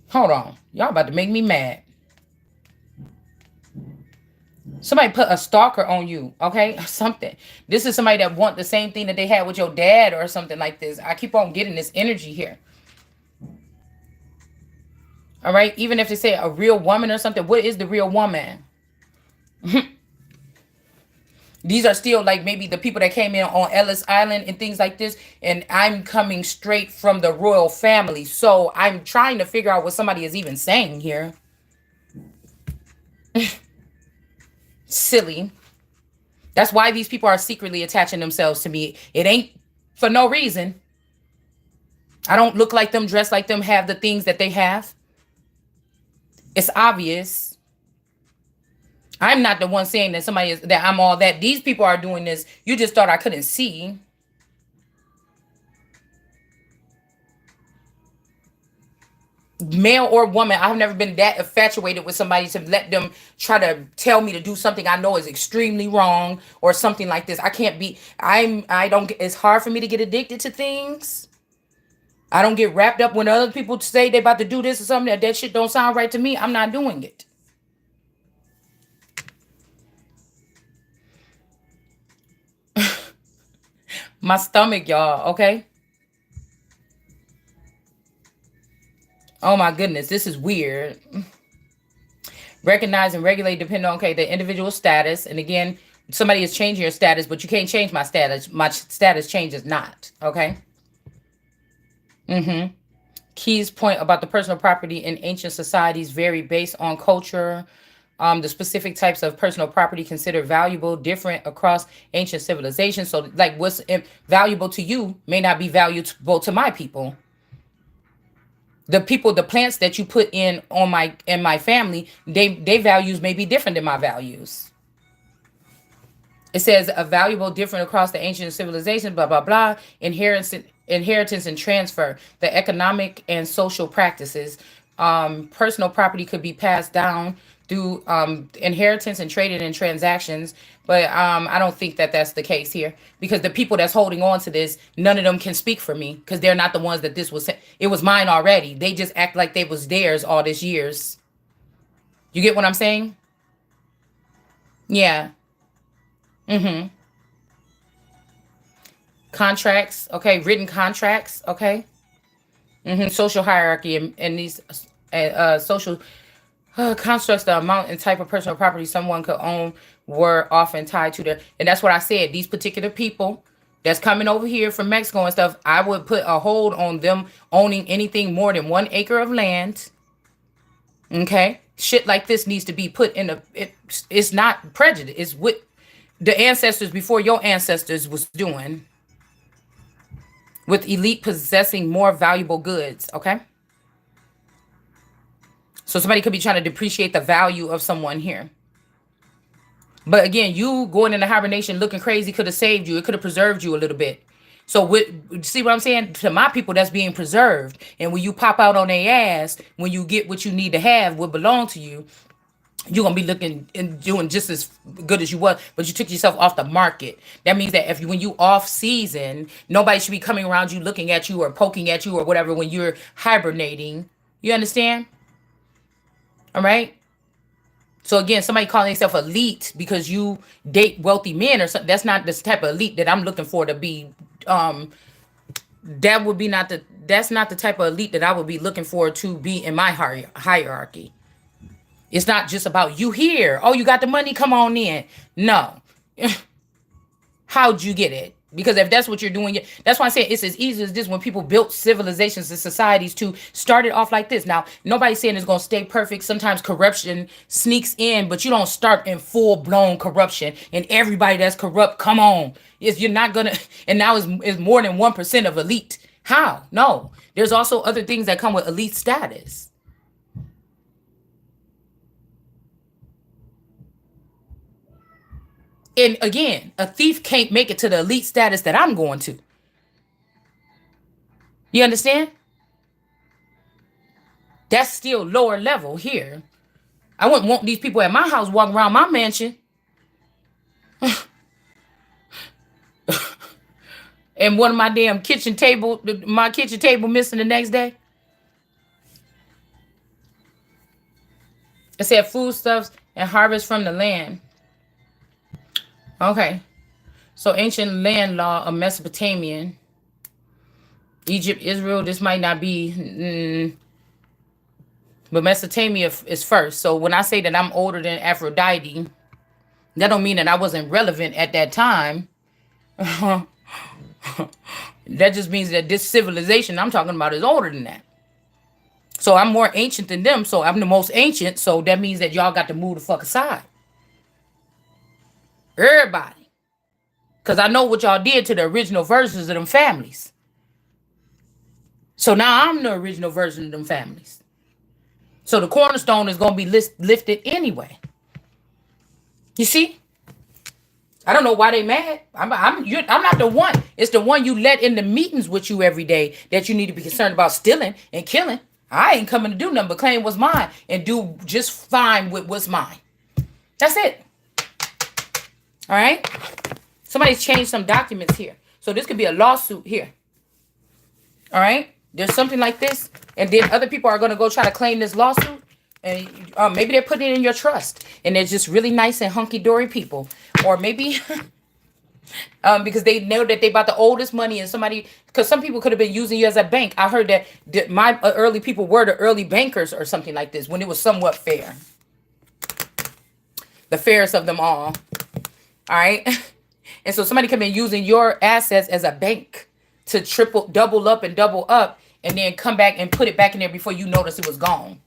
Hold on. Y'all about to make me mad. Somebody put a stalker on you, okay? Something. This is somebody that want the same thing that they had with your dad or something like this. I keep on getting this energy here. All right? Even if they say a real woman or something, what is the real woman? These are still like maybe the people that came in on Ellis Island and things like this. And I'm coming straight from the royal family. So I'm trying to figure out what somebody is even saying here. Silly. That's why these people are secretly attaching themselves to me. It ain't for no reason. I don't look like them, dress like them, have the things that they have. It's obvious. I'm not the one saying that somebody is, that I'm all that. These people are doing this. You just thought I couldn't see. Male or woman, I've never been that infatuated with somebody to let them try to tell me to do something I know is extremely wrong or something like this. I can't be, I don't, it's hard for me to get addicted to things. I don't get wrapped up when other people say they about to do this or something that shit don't sound right to me. I'm not doing it. My stomach, y'all, okay? Oh my goodness, this is weird. Recognize and regulate depending on, okay, the individual status. And again, somebody is changing your status, but you can't change my status. My status changes not, okay? Key's point about the personal property in ancient societies vary based on culture. The specific types of personal property considered valuable different across ancient civilizations. So like what's valuable to you may not be valuable to my people. The people, the plants that you put in on my family, they values may be different than my values. It says a valuable different across the ancient civilization, blah blah blah. Inheritance and transfer, the economic and social practices. Personal property could be passed down through inheritance and trading and transactions, but I don't think that that's the case here, because the people that's holding on to this, none of them can speak for me, because they're not the ones that this was. It was mine already. They just act like they was theirs all these years. You get what I'm saying? Yeah. Mm-hmm. Contracts, okay, written contracts, okay. Social hierarchy and these social constructs, the amount and type of personal property someone could own were often tied to their, and that's what I said. These particular people that's coming over here from Mexico and stuff, I would put a hold on them owning anything more than 1 acre of land. Okay, shit like this needs to be put in it's not prejudice. It's what the ancestors before your ancestors was doing, with elite possessing more valuable goods. Okay. So somebody could be trying to depreciate the value of someone here. But again, you going into hibernation looking crazy could have saved you. It could have preserved you a little bit. So see what I'm saying? To my people, that's being preserved. And when you pop out on their ass, when you get what you need to have, what belong to you, you're gonna be looking and doing just as good as you was, but you took yourself off the market. That means that if you, when you off season, nobody should be coming around you looking at you or poking at you or whatever when you're hibernating. You understand? All right. So again, somebody calling themselves elite because you date wealthy men or something. That's not this type of elite that I'm looking for to be. That would be not the. That's not the type of elite that I would be looking for to be in my hierarchy. It's not just about you here. Oh, you got the money. Come on in. No. How'd you get it? Because if that's what you're doing, that's why I say it's as easy as this. When people built civilizations and societies to start it off like this. Now, nobody's saying it's going to stay perfect. Sometimes corruption sneaks in, but you don't start in full blown corruption. And everybody that's corrupt, come on, is you're not gonna. And now is more than 1% of elite. How? No, there's also other things that come with elite status. And again, a thief can't make it to the elite status that I'm going to. You understand? That's still lower level here. I wouldn't want these people at my house walking around my mansion and one of my damn my kitchen table missing the next day. It said foodstuffs and harvest from the land. Okay. So ancient land law of Mesopotamian, Egypt, Israel, this might not be, but Mesopotamia is first. So when I say that I'm older than Aphrodite, that don't mean that I wasn't relevant at that time. That just means that this civilization I'm talking about is older than that. So I'm more ancient than them. So I'm the most ancient. So that means that y'all got to move the fuck aside. Everybody. Because I know what y'all did to the original versions of them families. So now I'm the original version of them families. So the cornerstone is going to be lifted anyway. You see? I don't know why they mad. I'm not the one. It's the one you let in the meetings with you every day that you need to be concerned about stealing and killing. I ain't coming to do nothing but claim what's mine and do just fine with what's mine. That's it. All right? Somebody's changed some documents here. So this could be a lawsuit here. All right? There's something like this. And then other people are going to go try to claim this lawsuit. And maybe they're putting it in your trust. And they're just really nice and hunky-dory people. Or maybe because they know that they about the oldest money and somebody, because some people could have been using you as a bank. I heard that my early people were the early bankers or something like this when it was somewhat fair. The fairest of them all. All right. And so somebody could have been using your assets as a bank to double up and then come back and put it back in there before you notice it was gone.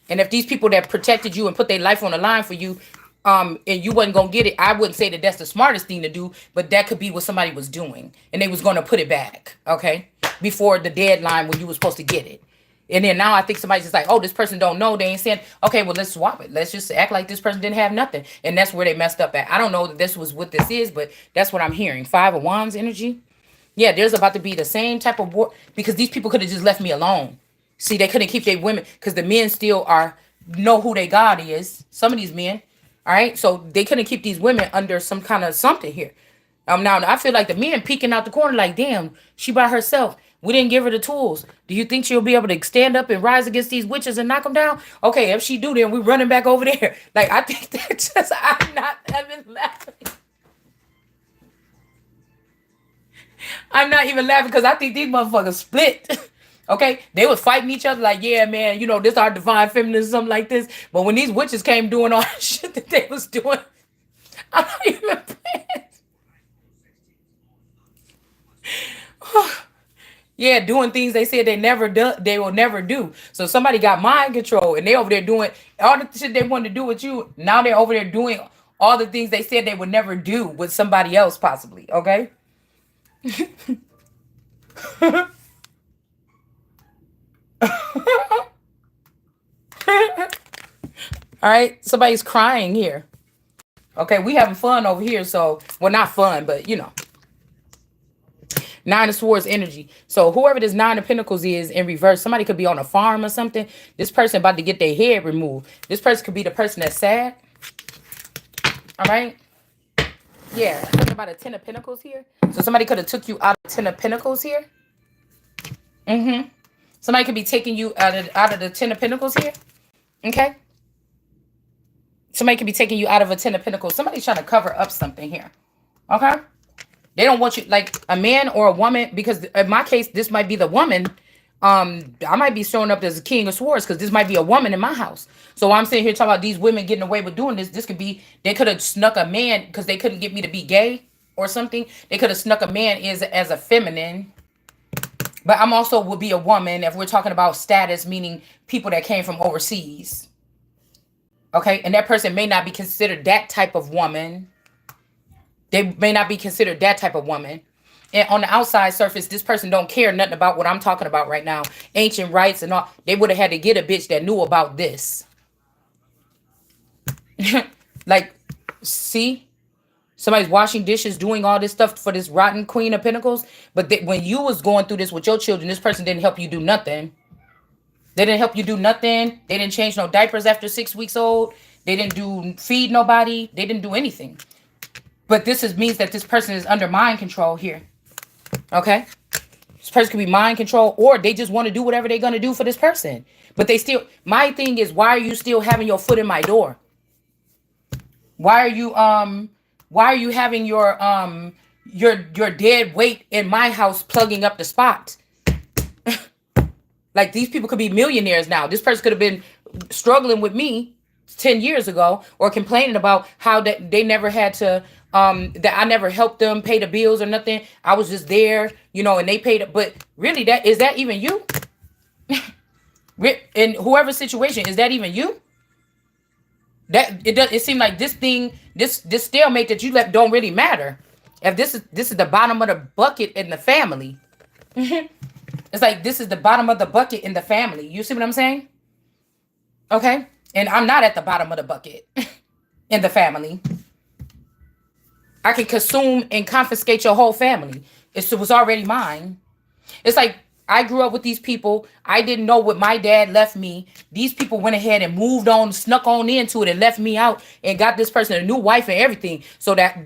And if these people that protected you and put their life on the line for you, and you wasn't gonna get it, I wouldn't say that that's the smartest thing to do, but that could be what somebody was doing, and they was gonna put it back, okay, before the deadline when you was supposed to get it. And then now I think somebody's just like, oh, this person don't know. They ain't saying, okay, well, let's swap it. Let's just act like this person didn't have nothing. And that's where they messed up at. I don't know that this was what this is, but that's what I'm hearing. 5 of Wands energy. Yeah, there's about to be the same type of war because these people could have just left me alone. See, they couldn't keep their women because the men still know who their God is. Some of these men. All right. So they couldn't keep these women under some kind of something here. Now I feel like the men peeking out the corner like, damn, she by herself. We didn't give her the tools. Do you think she'll be able to stand up and rise against these witches and knock them down? Okay, if she do, then we running back over there. Like, I think that just, I'm not even laughing. I'm not even laughing because I think these motherfuckers split. Okay, they was fighting each other like, yeah, man, this our divine feminine, something like this. But when these witches came doing all the shit that they was doing, I'm not even playing. Yeah, doing things they said they will never do. So somebody got mind control and they over there doing all the shit they wanted to do with you. Now they're over there doing all the things they said they would never do with somebody else possibly, okay? All right, somebody's crying here. Okay, we having fun over here, so, well, not fun, but, 9 of Swords energy. So whoever this 9 of Pentacles is in reverse, somebody could be on a farm or something. This person about to get their head removed. This person could be the person that's sad. All right? Yeah, something about a 10 of Pentacles here. So somebody could have took you out of 10 of Pentacles here. Somebody could be taking you out of the 10 of Pentacles here. Okay? Somebody could be taking you out of a Ten of Pentacles. Somebody's trying to cover up something here. Okay? They don't want you, like a man or a woman, because in my case, this might be the woman. I might be showing up as a King of Swords because this might be a woman in my house. So I'm sitting here talking about these women getting away with doing this. This could be, they could have snuck a man because they couldn't get me to be gay or something. They could have snuck a man as a feminine. But I'm also would be a woman if we're talking about status, meaning people that came from overseas. Okay? And that person may not be considered that type of woman. They may not be considered that type of woman. And on the outside surface, this person don't care nothing about what I'm talking about right now. Ancient rights and all. They would have had to get a bitch that knew about this. Like, see? Somebody's washing dishes, doing all this stuff for this rotten Queen of Pentacles. But when you was going through this with your children, this person didn't help you do nothing. They didn't help you do nothing. They didn't change no diapers after 6 weeks old. They didn't feed nobody. They didn't do anything. But means that this person is under mind control here. Okay? This person could be mind control, or they just want to do whatever they're going to do for this person. But they still, my thing is, why are you still having your foot in my door? Why are you having your dead weight in my house plugging up the spot? Like, these people could be millionaires now. This person could have been struggling with me 10 years ago, or complaining about how that they never had to, that I never helped them pay the bills or nothing. I was just there, and they paid it. But really, is that even you? In whoever's situation, is that even you? It seemed like this thing, this stalemate that you left don't really matter. If this is the bottom of the bucket in the family. It's like this is the bottom of the bucket in the family. You see what I'm saying? Okay? And I'm not at the bottom of the bucket in the family. I can consume and confiscate your whole family. It was already mine. It's like I grew up with these people. I didn't know what my dad left me. These people went ahead and moved on, snuck on into it and left me out and got this person a new wife and everything, so that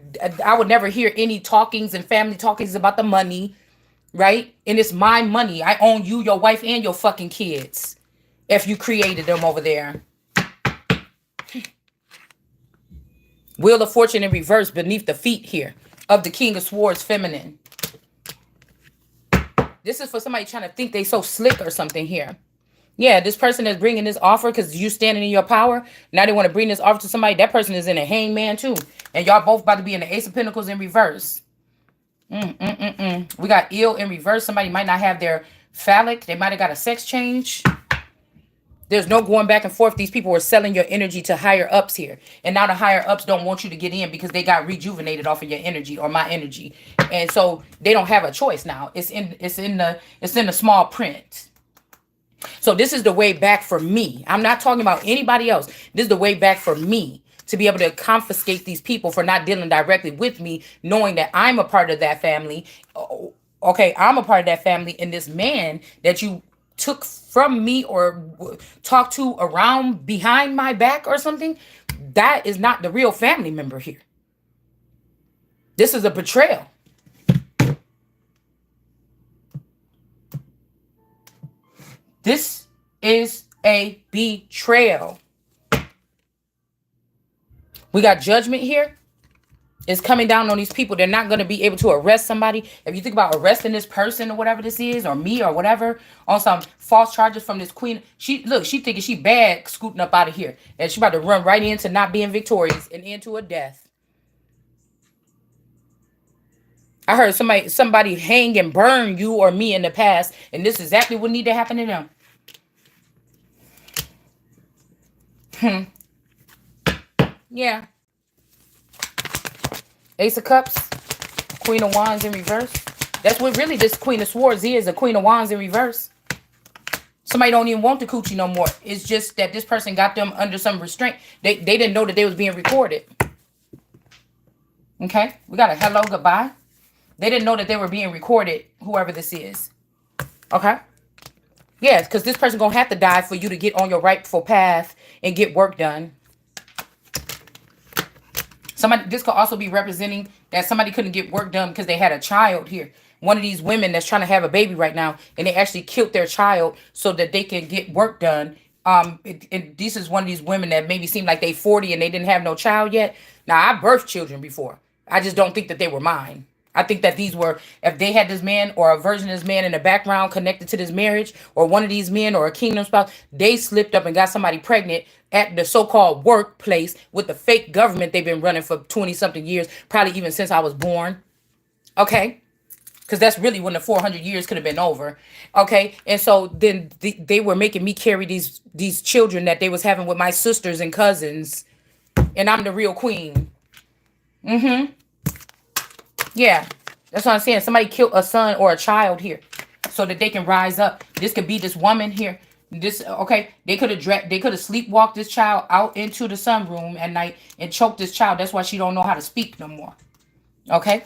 I would never hear any talkings and family talkings about the money, right? And it's my money. I own you, your wife, and your fucking kids if you created them over there. Wheel of Fortune in reverse beneath the feet here of the King of Swords feminine. This is for somebody trying to think they so slick or something here. Yeah, this person is bringing this offer because you standing in your power. Now they want to bring this offer to somebody. That person is in a hangman too. And y'all both about to be in the Ace of Pentacles in reverse. We got ill in reverse. Somebody might not have their phallic. They might have got a sex change. There's no going back and forth. These people are selling your energy to higher ups here. And now the higher ups don't want you to get in because they got rejuvenated off of your energy or my energy. And so they don't have a choice now. It's in the small print. So this is the way back for me. I'm not talking about anybody else. This is the way back for me to be able to confiscate these people for not dealing directly with me, knowing that I'm a part of that family. Okay, I'm a part of that family, and this man that you took from me or talked to around behind my back or something, that is not the real family member here. This is a betrayal. This is a betrayal. We got judgment here. It's coming down on these people. They're not going to be able to arrest somebody. If you think about arresting this person or whatever this is, or me or whatever, on some false charges from this queen. She thinking she bad scooting up out of here. And she about to run right into not being victorious and into a death. I heard somebody hang and burn you or me in the past. And this is exactly what need to happen to them. Yeah. Ace of Cups, Queen of Wands in reverse. That's what really this Queen of Swords is, a Queen of Wands in reverse. Somebody don't even want the coochie no more. It's just that this person got them under some restraint. They didn't know that they was being recorded. Okay? We got a hello, goodbye. They didn't know that they were being recorded, whoever this is. Okay? Yes, because this person going to have to die for you to get on your rightful path and get work done. This could also be representing that somebody couldn't get work done because they had a child here. One of these women that's trying to have a baby right now, and they actually killed their child so that they can get work done This is one of these women that maybe seem like they 40 and they didn't have no child yet. Now, I birthed children before. I just don't think that they were mine. I think that these were, if they had this man or a version of this man in the background connected to this marriage, or one of these men or a kingdom spouse, they slipped up and got somebody pregnant at the so-called workplace with the fake government they've been running for 20 something years, probably even since I was born. Okay. Because that's really when the 400 years could have been over. Okay. And so then they were making me carry these children that they was having with my sisters and cousins. And I'm the real queen. Mm-hmm. Yeah. That's what I'm saying. Somebody killed a son or a child here so that they can rise up. This could be this woman here. This, okay. They could have sleepwalked this child out into the sunroom at night and choked this child. That's why she don't know how to speak no more. Okay.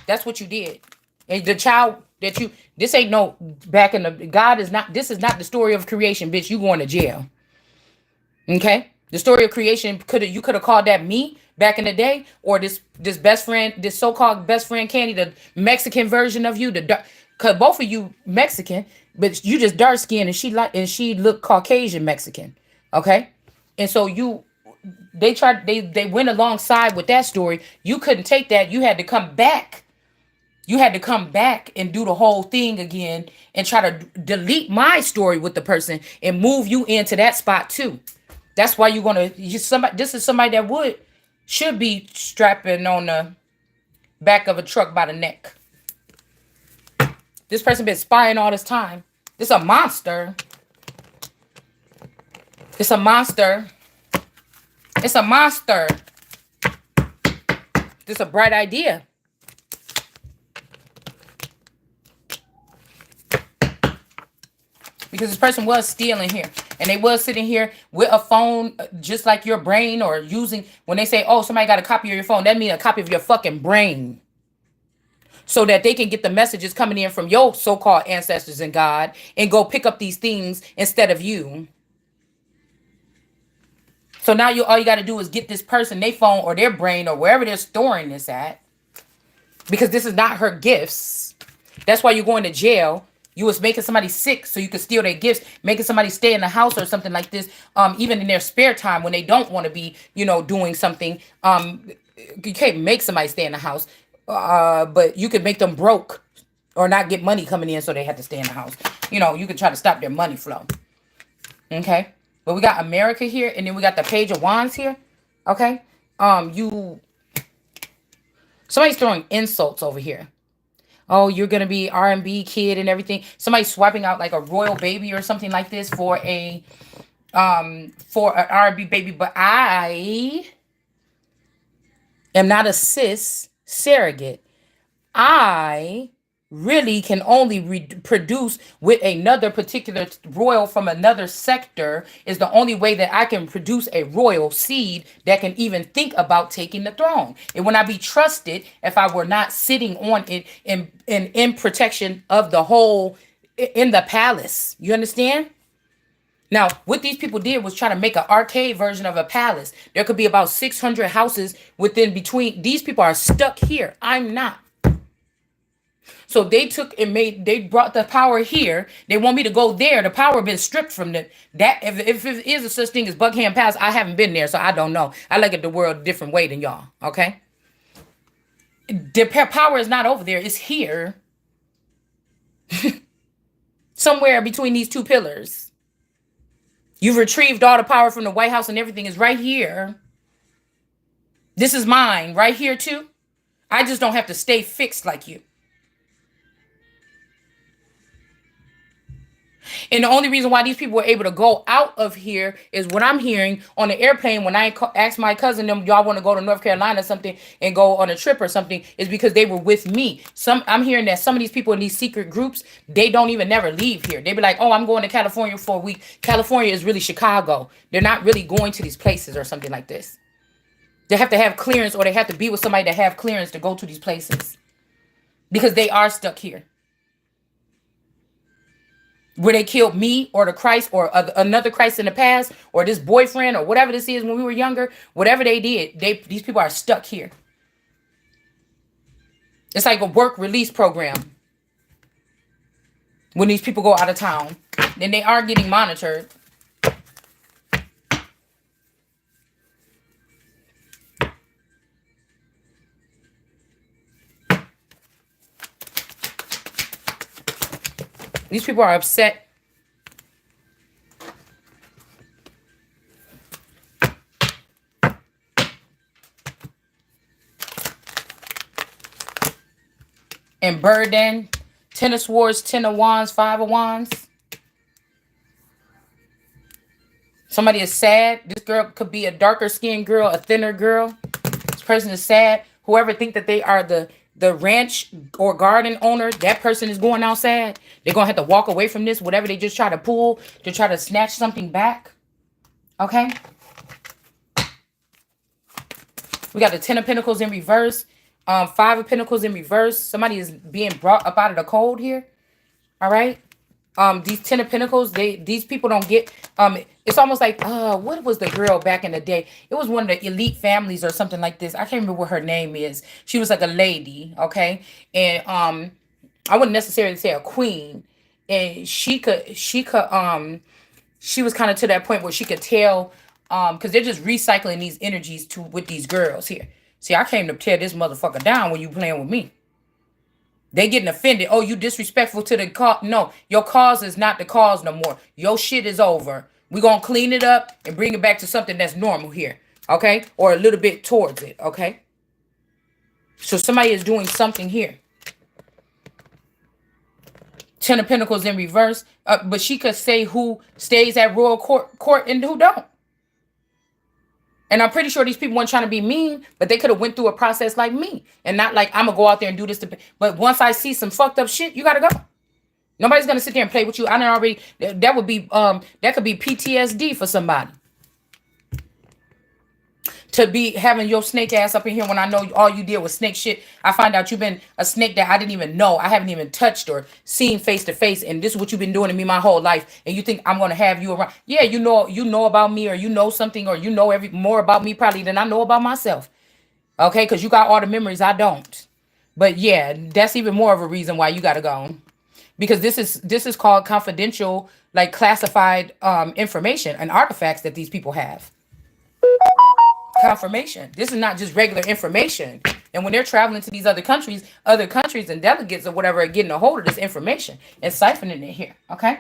That's what you did. And the child that you, this ain't no back in the, God is not, this is not the story of creation, bitch. You going to jail. Okay. The story of creation, you could have called that me back in the day, or this best friend, this so-called best friend Candy, the Mexican version of you, cause both of you Mexican, but you just dark skinned and she looked Caucasian Mexican. Okay. And so they went alongside with that story. You couldn't take that. You had to come back. You had to come back and do the whole thing again and try to delete my story with the person and move you into that spot too. That's why this is somebody that should be strapping on the back of a truck by the neck. This person been spying all this time. This a monster. It's a monster. It's a monster. This a bright idea. Because this person was stealing here. And they was sitting here with a phone just like your brain, or using, when they say, oh, somebody got a copy of your phone, that means a copy of your fucking brain. So that they can get the messages coming in from your so-called ancestors and God and go pick up these things instead of you. So now all you got to do is get this person their phone or their brain or wherever they're storing this at. Because this is not her gifts. That's why you're going to jail. You was making somebody sick so you could steal their gifts, making somebody stay in the house or something like this, even in their spare time when they don't want to be, doing something. You can't make somebody stay in the house, but you could make them broke or not get money coming in so they had to stay in the house. You could try to stop their money flow. Okay? But we got America here, and then we got the Page of Wands here. Okay? Somebody's throwing insults over here. Oh, you're going to be R&B kid and everything. Somebody's swiping out like a royal baby or something like this for an R&B baby. But I am not a cis surrogate. I really can only reproduce with another particular royal from another sector. Is the only way that I can produce a royal seed that can even think about taking the throne. It would not be trusted if I were not sitting on it in protection of the whole in the palace. You understand? Now, what these people did was try to make an arcade version of a palace. There could be about 600 houses within between. These people are stuck here. I'm not. So they they brought the power here. They want me to go there. The power been stripped from them. That if it is a such thing as Buckingham Palace, I haven't been there, so I don't know. I look at the world a different way than y'all. Okay, the power is not over there. It's here, somewhere between these two pillars. You've retrieved all the power from the White House, and everything is right here. This is mine, right here too. I just don't have to stay fixed like you. And the only reason why these people were able to go out of here is what I'm hearing on the airplane when I asked my cousin them, y'all want to go to North Carolina or something and go on a trip or something, is because they were with me. I'm hearing that some of these people in these secret groups, they don't even never leave here. They be like, oh, I'm going to California for a week. California is really Chicago. They're not really going to these places or something like this. They have to have clearance, or they have to be with somebody that have clearance to go to these places, because they are stuck here. Where they killed me or the Christ or another Christ in the past, or this boyfriend or whatever this is when we were younger, whatever they did, these people are stuck here. It's like a work release program. When these people go out of town, then they are getting monitored. These people are upset. And burden. Ten of Swords, Ten of Wands, Five of Wands. Somebody is sad. This girl could be a darker skinned girl, a thinner girl. This person is sad. Whoever think that they are the ranch or garden owner, that person is going out sad. They're going to have to walk away from this, whatever they just try to pull to try to snatch something back. Okay? We got the Ten of Pentacles in reverse. Five of Pentacles in reverse. Somebody is being brought up out of the cold here. All right? These Ten of Pentacles, these people don't get, it's almost like, what was the girl back in the day? It was one of the elite families or something like this. I can't remember what her name is. She was like a lady, okay? And I wouldn't necessarily say a queen. And she was kind of to that point where she could tell, because they're just recycling these energies with these girls here. See, I came to tear this motherfucker down when you playing with me. They getting offended. Oh, you disrespectful to the cause. No, your cause is not the cause no more. Your shit is over. We're going to clean it up and bring it back to something that's normal here. Okay? Or a little bit towards it. Okay? So somebody is doing something here. Ten of Pentacles in reverse. But she could say who stays at royal court and who don't. And I'm pretty sure these people weren't trying to be mean, but they could have went through a process like me. And not like, I'm going to go out there and do this. But once I see some fucked up shit, you got to go. Nobody's going to sit there and play with you. I know already, that would be, that could be PTSD for somebody. To be having your snake ass up in here when I know all you did was snake shit. I find out you've been a snake that I didn't even know. I haven't even touched or seen face to face. And this is what you've been doing to me my whole life. And you think I'm going to have you around. Yeah, you know about me, or you know something, or you know more about me probably than I know about myself. Okay, because you got all the memories I don't. But yeah, that's even more of a reason why you got to go. Because this is called confidential, like classified information and artifacts that these people have. Confirmation. This is not just regular information. And when they're traveling to these other countries and delegates or whatever are getting a hold of this information and siphoning it here. Okay?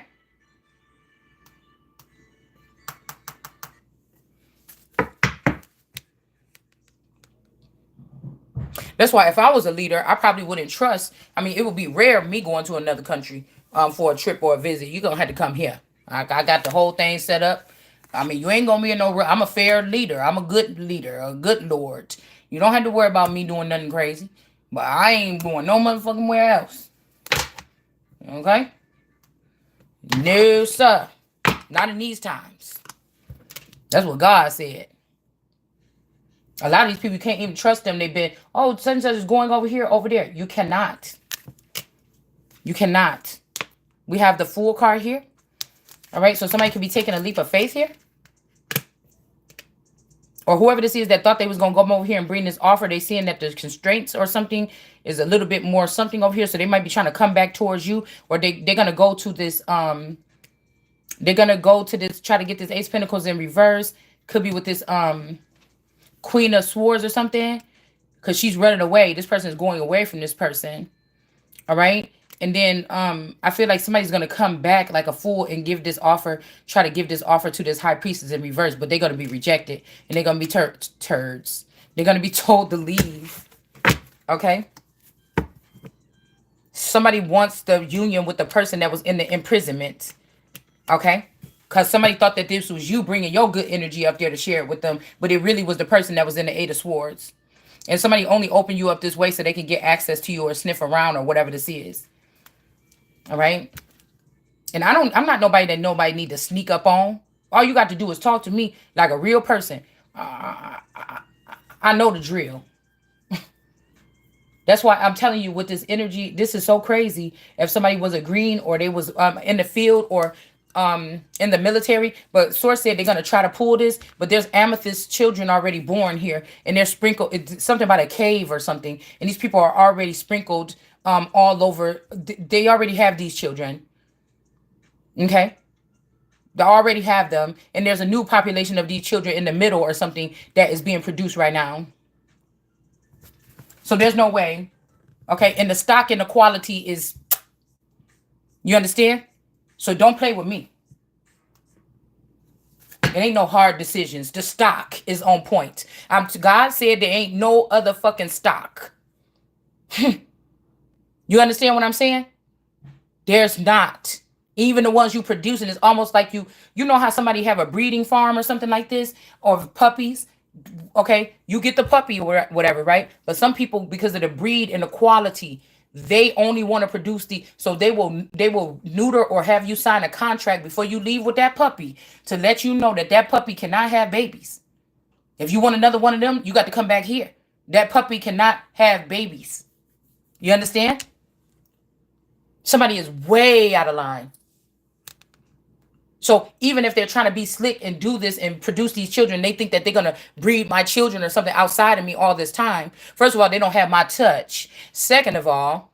That's why if I was a leader, I probably wouldn't trust. I mean, it would be rare me going to another country for a trip or a visit. You're going to have to come here. I got the whole thing set up. I mean, you ain't going to be in no... I'm a fair leader. I'm a good leader. A good lord. You don't have to worry about me doing nothing crazy. But I ain't going no motherfucking where else. Okay? No, sir. Not in these times. That's what God said. A lot of these people, you can't even trust them. They've been, oh, such and such is going over here, over there. You cannot. You cannot. We have the Fool card here. All right, so somebody could be taking a leap of faith here. Or whoever this is that thought they was going to go over here and bring this offer, they seeing that the constraints or something is a little bit more something over here. So they might be trying to come back towards you. Or they're going to go to this, they're going to go to this, try to get this Ace of Pentacles in reverse. Could be with this Queen of Swords or something. Because she's running away. This person is going away from this person. All right. And then I feel like somebody's going to come back like a fool and give this offer, try to give this offer to this high priestess in reverse, but they're going to be rejected and they're going to be turds. They're going to be told to leave. Okay? Somebody wants the union with the person that was in the imprisonment. Okay? Because somebody thought that this was you bringing your good energy up there to share it with them, but it really was the person that was in the Eight of Swords. And somebody only opened you up this way so they can get access to you or sniff around or whatever this is. All right. And I'm not nobody that nobody need to sneak up on. All you got to do is talk to me like a real person. I know the drill. That's why I'm telling you with this energy, this is so crazy. If somebody was a green or they was in the field or in the military, but source said they're going to try to pull this, but there's amethyst children already born here and they're sprinkled. It's something about a cave or something. And these people are already sprinkled all over. They already have these children. Okay. They already have them. And there's a new population of these children in the middle or something that is being produced right now. So there's no way. Okay. And the stock and the quality is, You understand? So don't play with me. It ain't no hard decisions. The stock is on point. God said there ain't no other fucking stock. You understand what I'm saying? There's not. Even the ones you producing is almost like you know how somebody have a breeding farm or something like this, or puppies. Okay, you get the puppy or whatever, right? But some people, because of the breed and the quality, they only want to produce so they will neuter or have you sign a contract before you leave with that puppy to let you know that that puppy cannot have babies. If you want another one of them, you got to come back here. That puppy cannot have babies. You understand? Somebody is way out of line. So even if they're trying to be slick and do this and produce these children, they think that they're going to breed my children or something outside of me all this time. First of all, they don't have my touch. Second of all,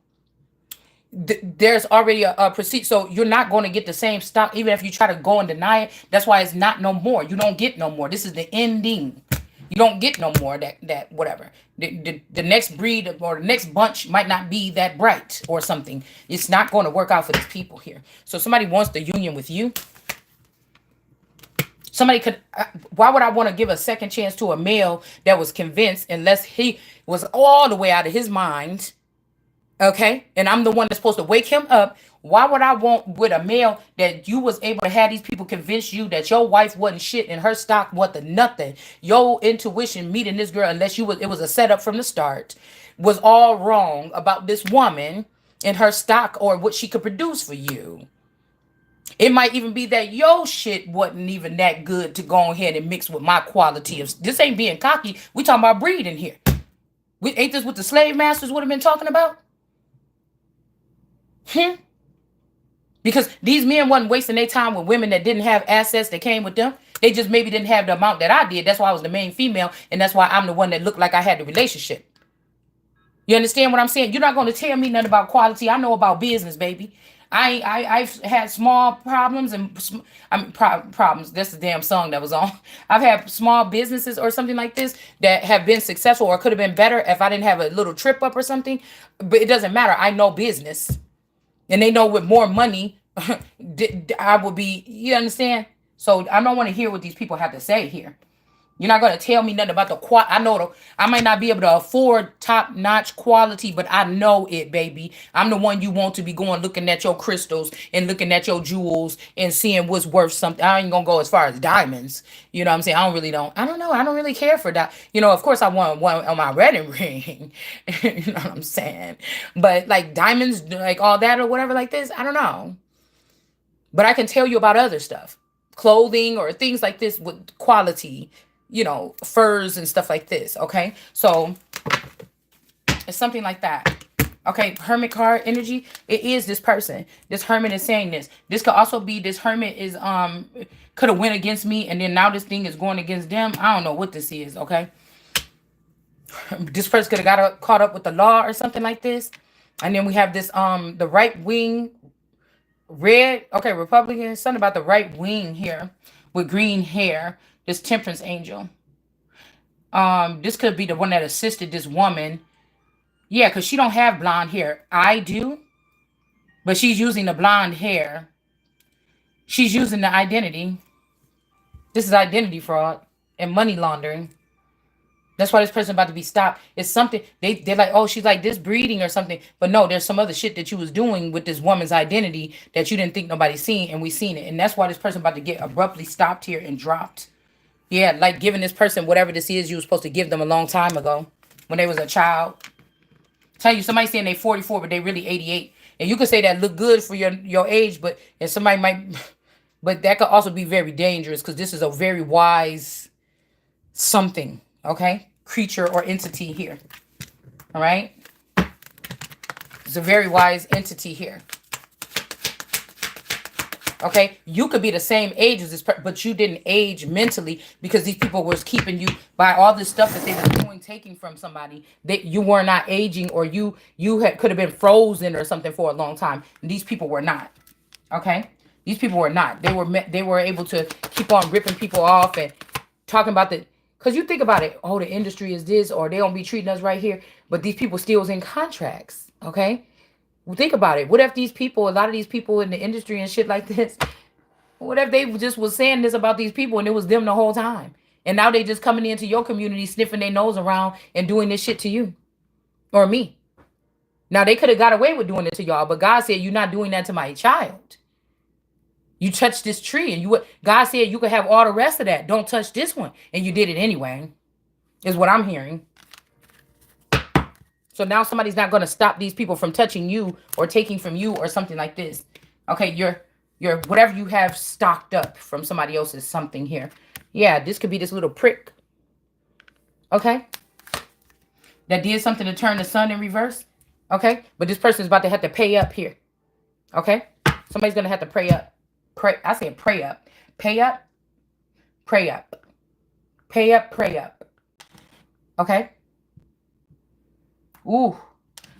there's already a procedure. So you're not going to get the same stock, even if you try to go and deny it. That's why it's not no more. You don't get no more. This is the ending. You don't get no more that whatever. The next breed or the next bunch might not be that bright or something. It's not going to work out for these people here. So somebody wants the union with you. Somebody could, why would I want to give a second chance to a male that was convinced unless he was all the way out of his mind? Okay. And I'm the one that's supposed to wake him up. Why would I want with a male that you was able to have these people convince you that your wife wasn't shit and her stock wasn't nothing? Your intuition meeting this girl, unless it was a setup from the start, was all wrong about this woman and her stock or what she could produce for you. It might even be that your shit wasn't even that good to go ahead and mix with my quality of. This ain't being cocky. We talking about breeding here. Ain't this what the slave masters would have been talking about? Because these men wasn't wasting their time with women that didn't have assets that came with them. They just maybe didn't have the amount that I did. That's why I was the main female, and that's why I'm the one that looked like I had the relationship. You understand what I'm saying? You're not going to tell me nothing about quality. I know about business, baby. I've had small problems problems. That's the damn song that was on. I've had small businesses or something like this that have been successful or could have been better if I didn't have a little trip up or something. But it doesn't matter. I know business, and they know with more money, I will be. You understand? So I don't want to hear what these people have to say here. You're not going to tell me nothing about the quality. I might not be able to afford top-notch quality, but I know it, baby. I'm the one you want to be going looking at your crystals and looking at your jewels and seeing what's worth something. I ain't going to go as far as diamonds. You know what I'm saying? I don't know. I don't really care for that. Of course I want one on my wedding ring. You know what I'm saying? But like diamonds, like all that or whatever like this, I don't know. But I can tell you about other stuff. Clothing or things like this with quality. Furs and stuff like this. Okay. So it's something like that. Okay. Hermit card energy. It is this person. This hermit is saying this. This could also be this hermit is, could have went against me. And then now this thing is going against them. I don't know what this is. Okay. This person could have got caught up with the law or something like this. And then we have this, the right wing red. Okay. Republican, something about the right wing here with green hair. This temperance angel. This could be the one that assisted this woman. Yeah, because she don't have blonde hair. I do. But she's using the blonde hair. She's using the identity. This is identity fraud and money laundering. That's why this person about to be stopped. It's something, they're like, oh, she's like this breeding or something. But no, there's some other shit that you was doing with this woman's identity that you didn't think nobody seen, and we seen it. And that's why this person about to get abruptly stopped here and dropped. Yeah, like giving this person whatever this is you were supposed to give them a long time ago when they was a child. Tell you, somebody saying they 44, but they really 88. And you could say that look good for your age, but and somebody might, but that could also be very dangerous because this is a very wise something, okay? Creature or entity here, all right? It's a very wise entity here. Okay, you could be the same age as this, but you didn't age mentally because these people was keeping you by all this stuff that they were doing, taking from somebody that you were not aging, or you could have been frozen or something for a long time. And these people were not. Okay, these people were not. They were able to keep on ripping people off and talking about the. Because you think about it, oh, the industry is this, or they don't be treating us right here, but these people still was in contracts. Okay. Think about it. What if these people, a lot of these people in the industry and shit like this, what if they just was saying this about these people and it was them the whole time? And now they just coming into your community, sniffing their nose around and doing this shit to you or me. Now they could have got away with doing it to y'all, but God said, you're not doing that to my child. You touched this tree and God said you could have all the rest of that. Don't touch this one. And you did it anyway, is what I'm hearing. So now somebody's not going to stop these people from touching you or taking from you or something like this. Okay, your whatever you have stocked up from somebody else's something here. Yeah, this could be this little prick. Okay? That did something to turn the sun in reverse. Okay? But this person's about to have to pay up here. Okay? Somebody's going to have to pray up. I said pray up. Pay up. Pray up. Pay up, pray up. Okay? Ooh.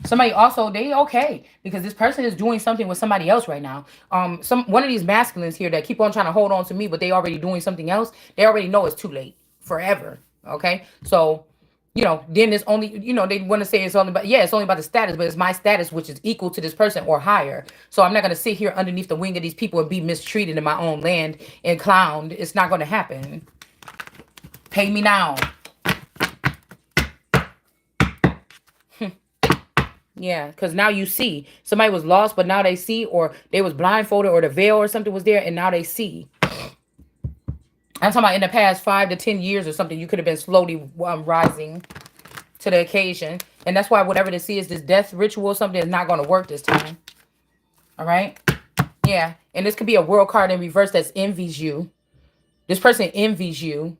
Somebody also, they okay. Because this person is doing something with somebody else right now. One of these masculines here that keep on trying to hold on to me, but they already doing something else. They already know it's too late. Forever. Okay? So, then it's only, they want to say it's only about, it's only about the status, but it's my status, which is equal to this person or higher. So I'm not going to sit here underneath the wing of these people and be mistreated in my own land and clowned. It's not going to happen. Pay me now. Yeah, because now you see. Somebody was lost, but now they see, or they was blindfolded, or the veil or something was there, and now they see. I'm talking about in the past 5 to 10 years or something, you could have been slowly rising to the occasion. And that's why whatever this is, this death ritual or something, is not going to work this time. All right? Yeah. And this could be a world card in reverse that envies you. This person envies you.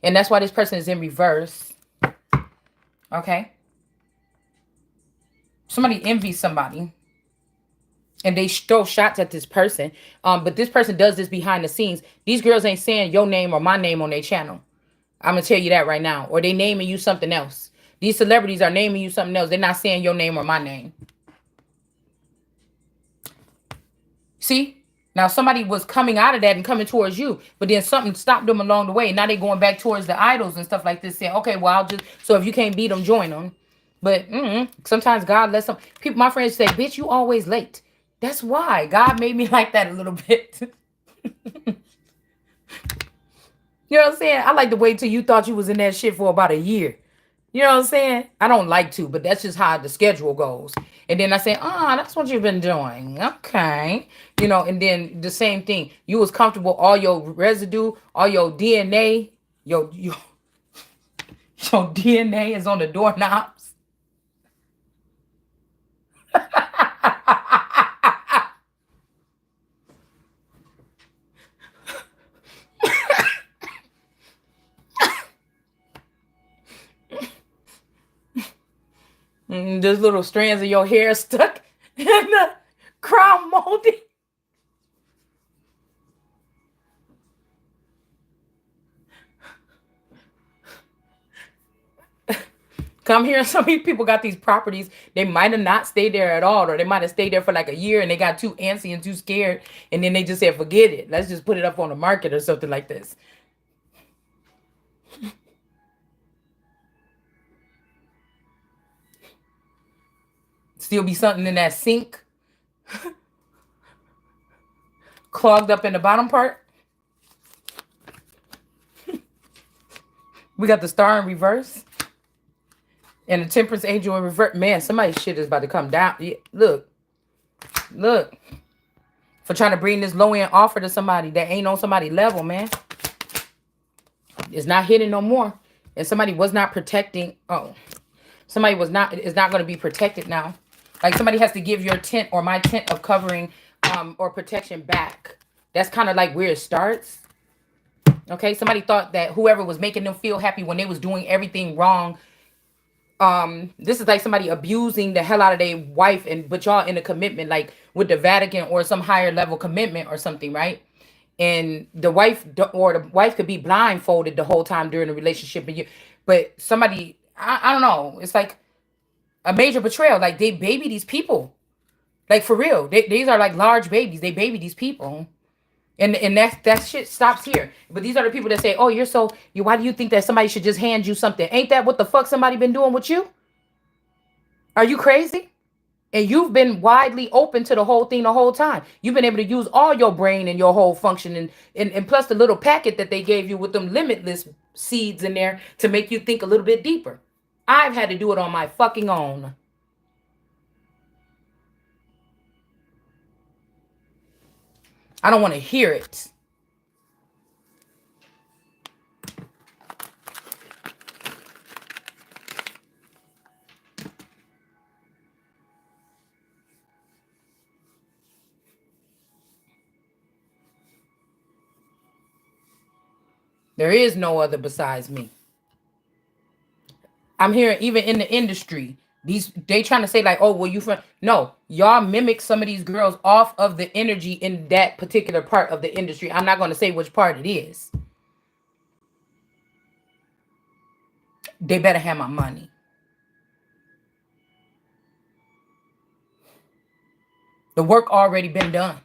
And that's why this person is in reverse. Okay? Somebody envies somebody. And they throw shots at this person. But this person does this behind the scenes. These girls ain't saying your name or my name on their channel. I'm going to tell you that right now. Or they naming you something else. These celebrities are naming you something else. They're not saying your name or my name. See? Now somebody was coming out of that and coming towards you. But then something stopped them along the way. Now they going back towards the idols and stuff like this. Saying, okay, well, so if you can't beat them, join them. But sometimes God lets some people, my friends say, bitch, you always late. That's why God made me like that a little bit. You know what I'm saying? I like to wait till you thought you was in that shit for about a year. You know what I'm saying? I don't like to, but that's just how the schedule goes. And then I say, that's what you've been doing. Okay. And then the same thing. You was comfortable, all your residue, all your DNA, your DNA is on the doorknobs. There's little strands of your hair stuck in the crown molding. Come here. Some people got these properties. They might have not stayed there at all, or they might have stayed there for like a year and they got too antsy and too scared. And then they just said, forget it. Let's just put it up on the market or something like this. Still be something in that sink. Clogged up in the bottom part. We got the star in reverse. And the temperance angel in reverse. Man, somebody's shit is about to come down. Yeah, look. For trying to bring this low-end offer to somebody that ain't on somebody's level, man. It's not hitting no more. And somebody was not protecting. Somebody is not going to be protected now. Like somebody has to give your tent or my tent of covering or protection back. That's kind of like where it starts. Okay, somebody thought that whoever was making them feel happy when they was doing everything wrong. This is like somebody abusing the hell out of their wife, but y'all in a commitment, like with the Vatican or some higher level commitment or something, right? And the wife could be blindfolded the whole time during the relationship, but somebody, I don't know, it's like a major betrayal. Like they baby these people, like for real. These are like large babies. They baby these people. And that shit stops here. But these are the people that say, oh, why do you think that somebody should just hand you something? Ain't that what the fuck somebody been doing with you? Are you crazy? And you've been widely open to the whole thing the whole time. You've been able to use all your brain and your whole function, and plus the little packet that they gave you with them limitless seeds in there to make you think a little bit deeper. I've had to do it on my fucking own. I don't want to hear it. There is no other besides me. I'm hearing even in the industry, these they trying to say like, oh, well, you from no, y'all mimic some of these girls off of the energy in that particular part of the industry. I'm not going to say which part it is. They better have my money. The work already been done.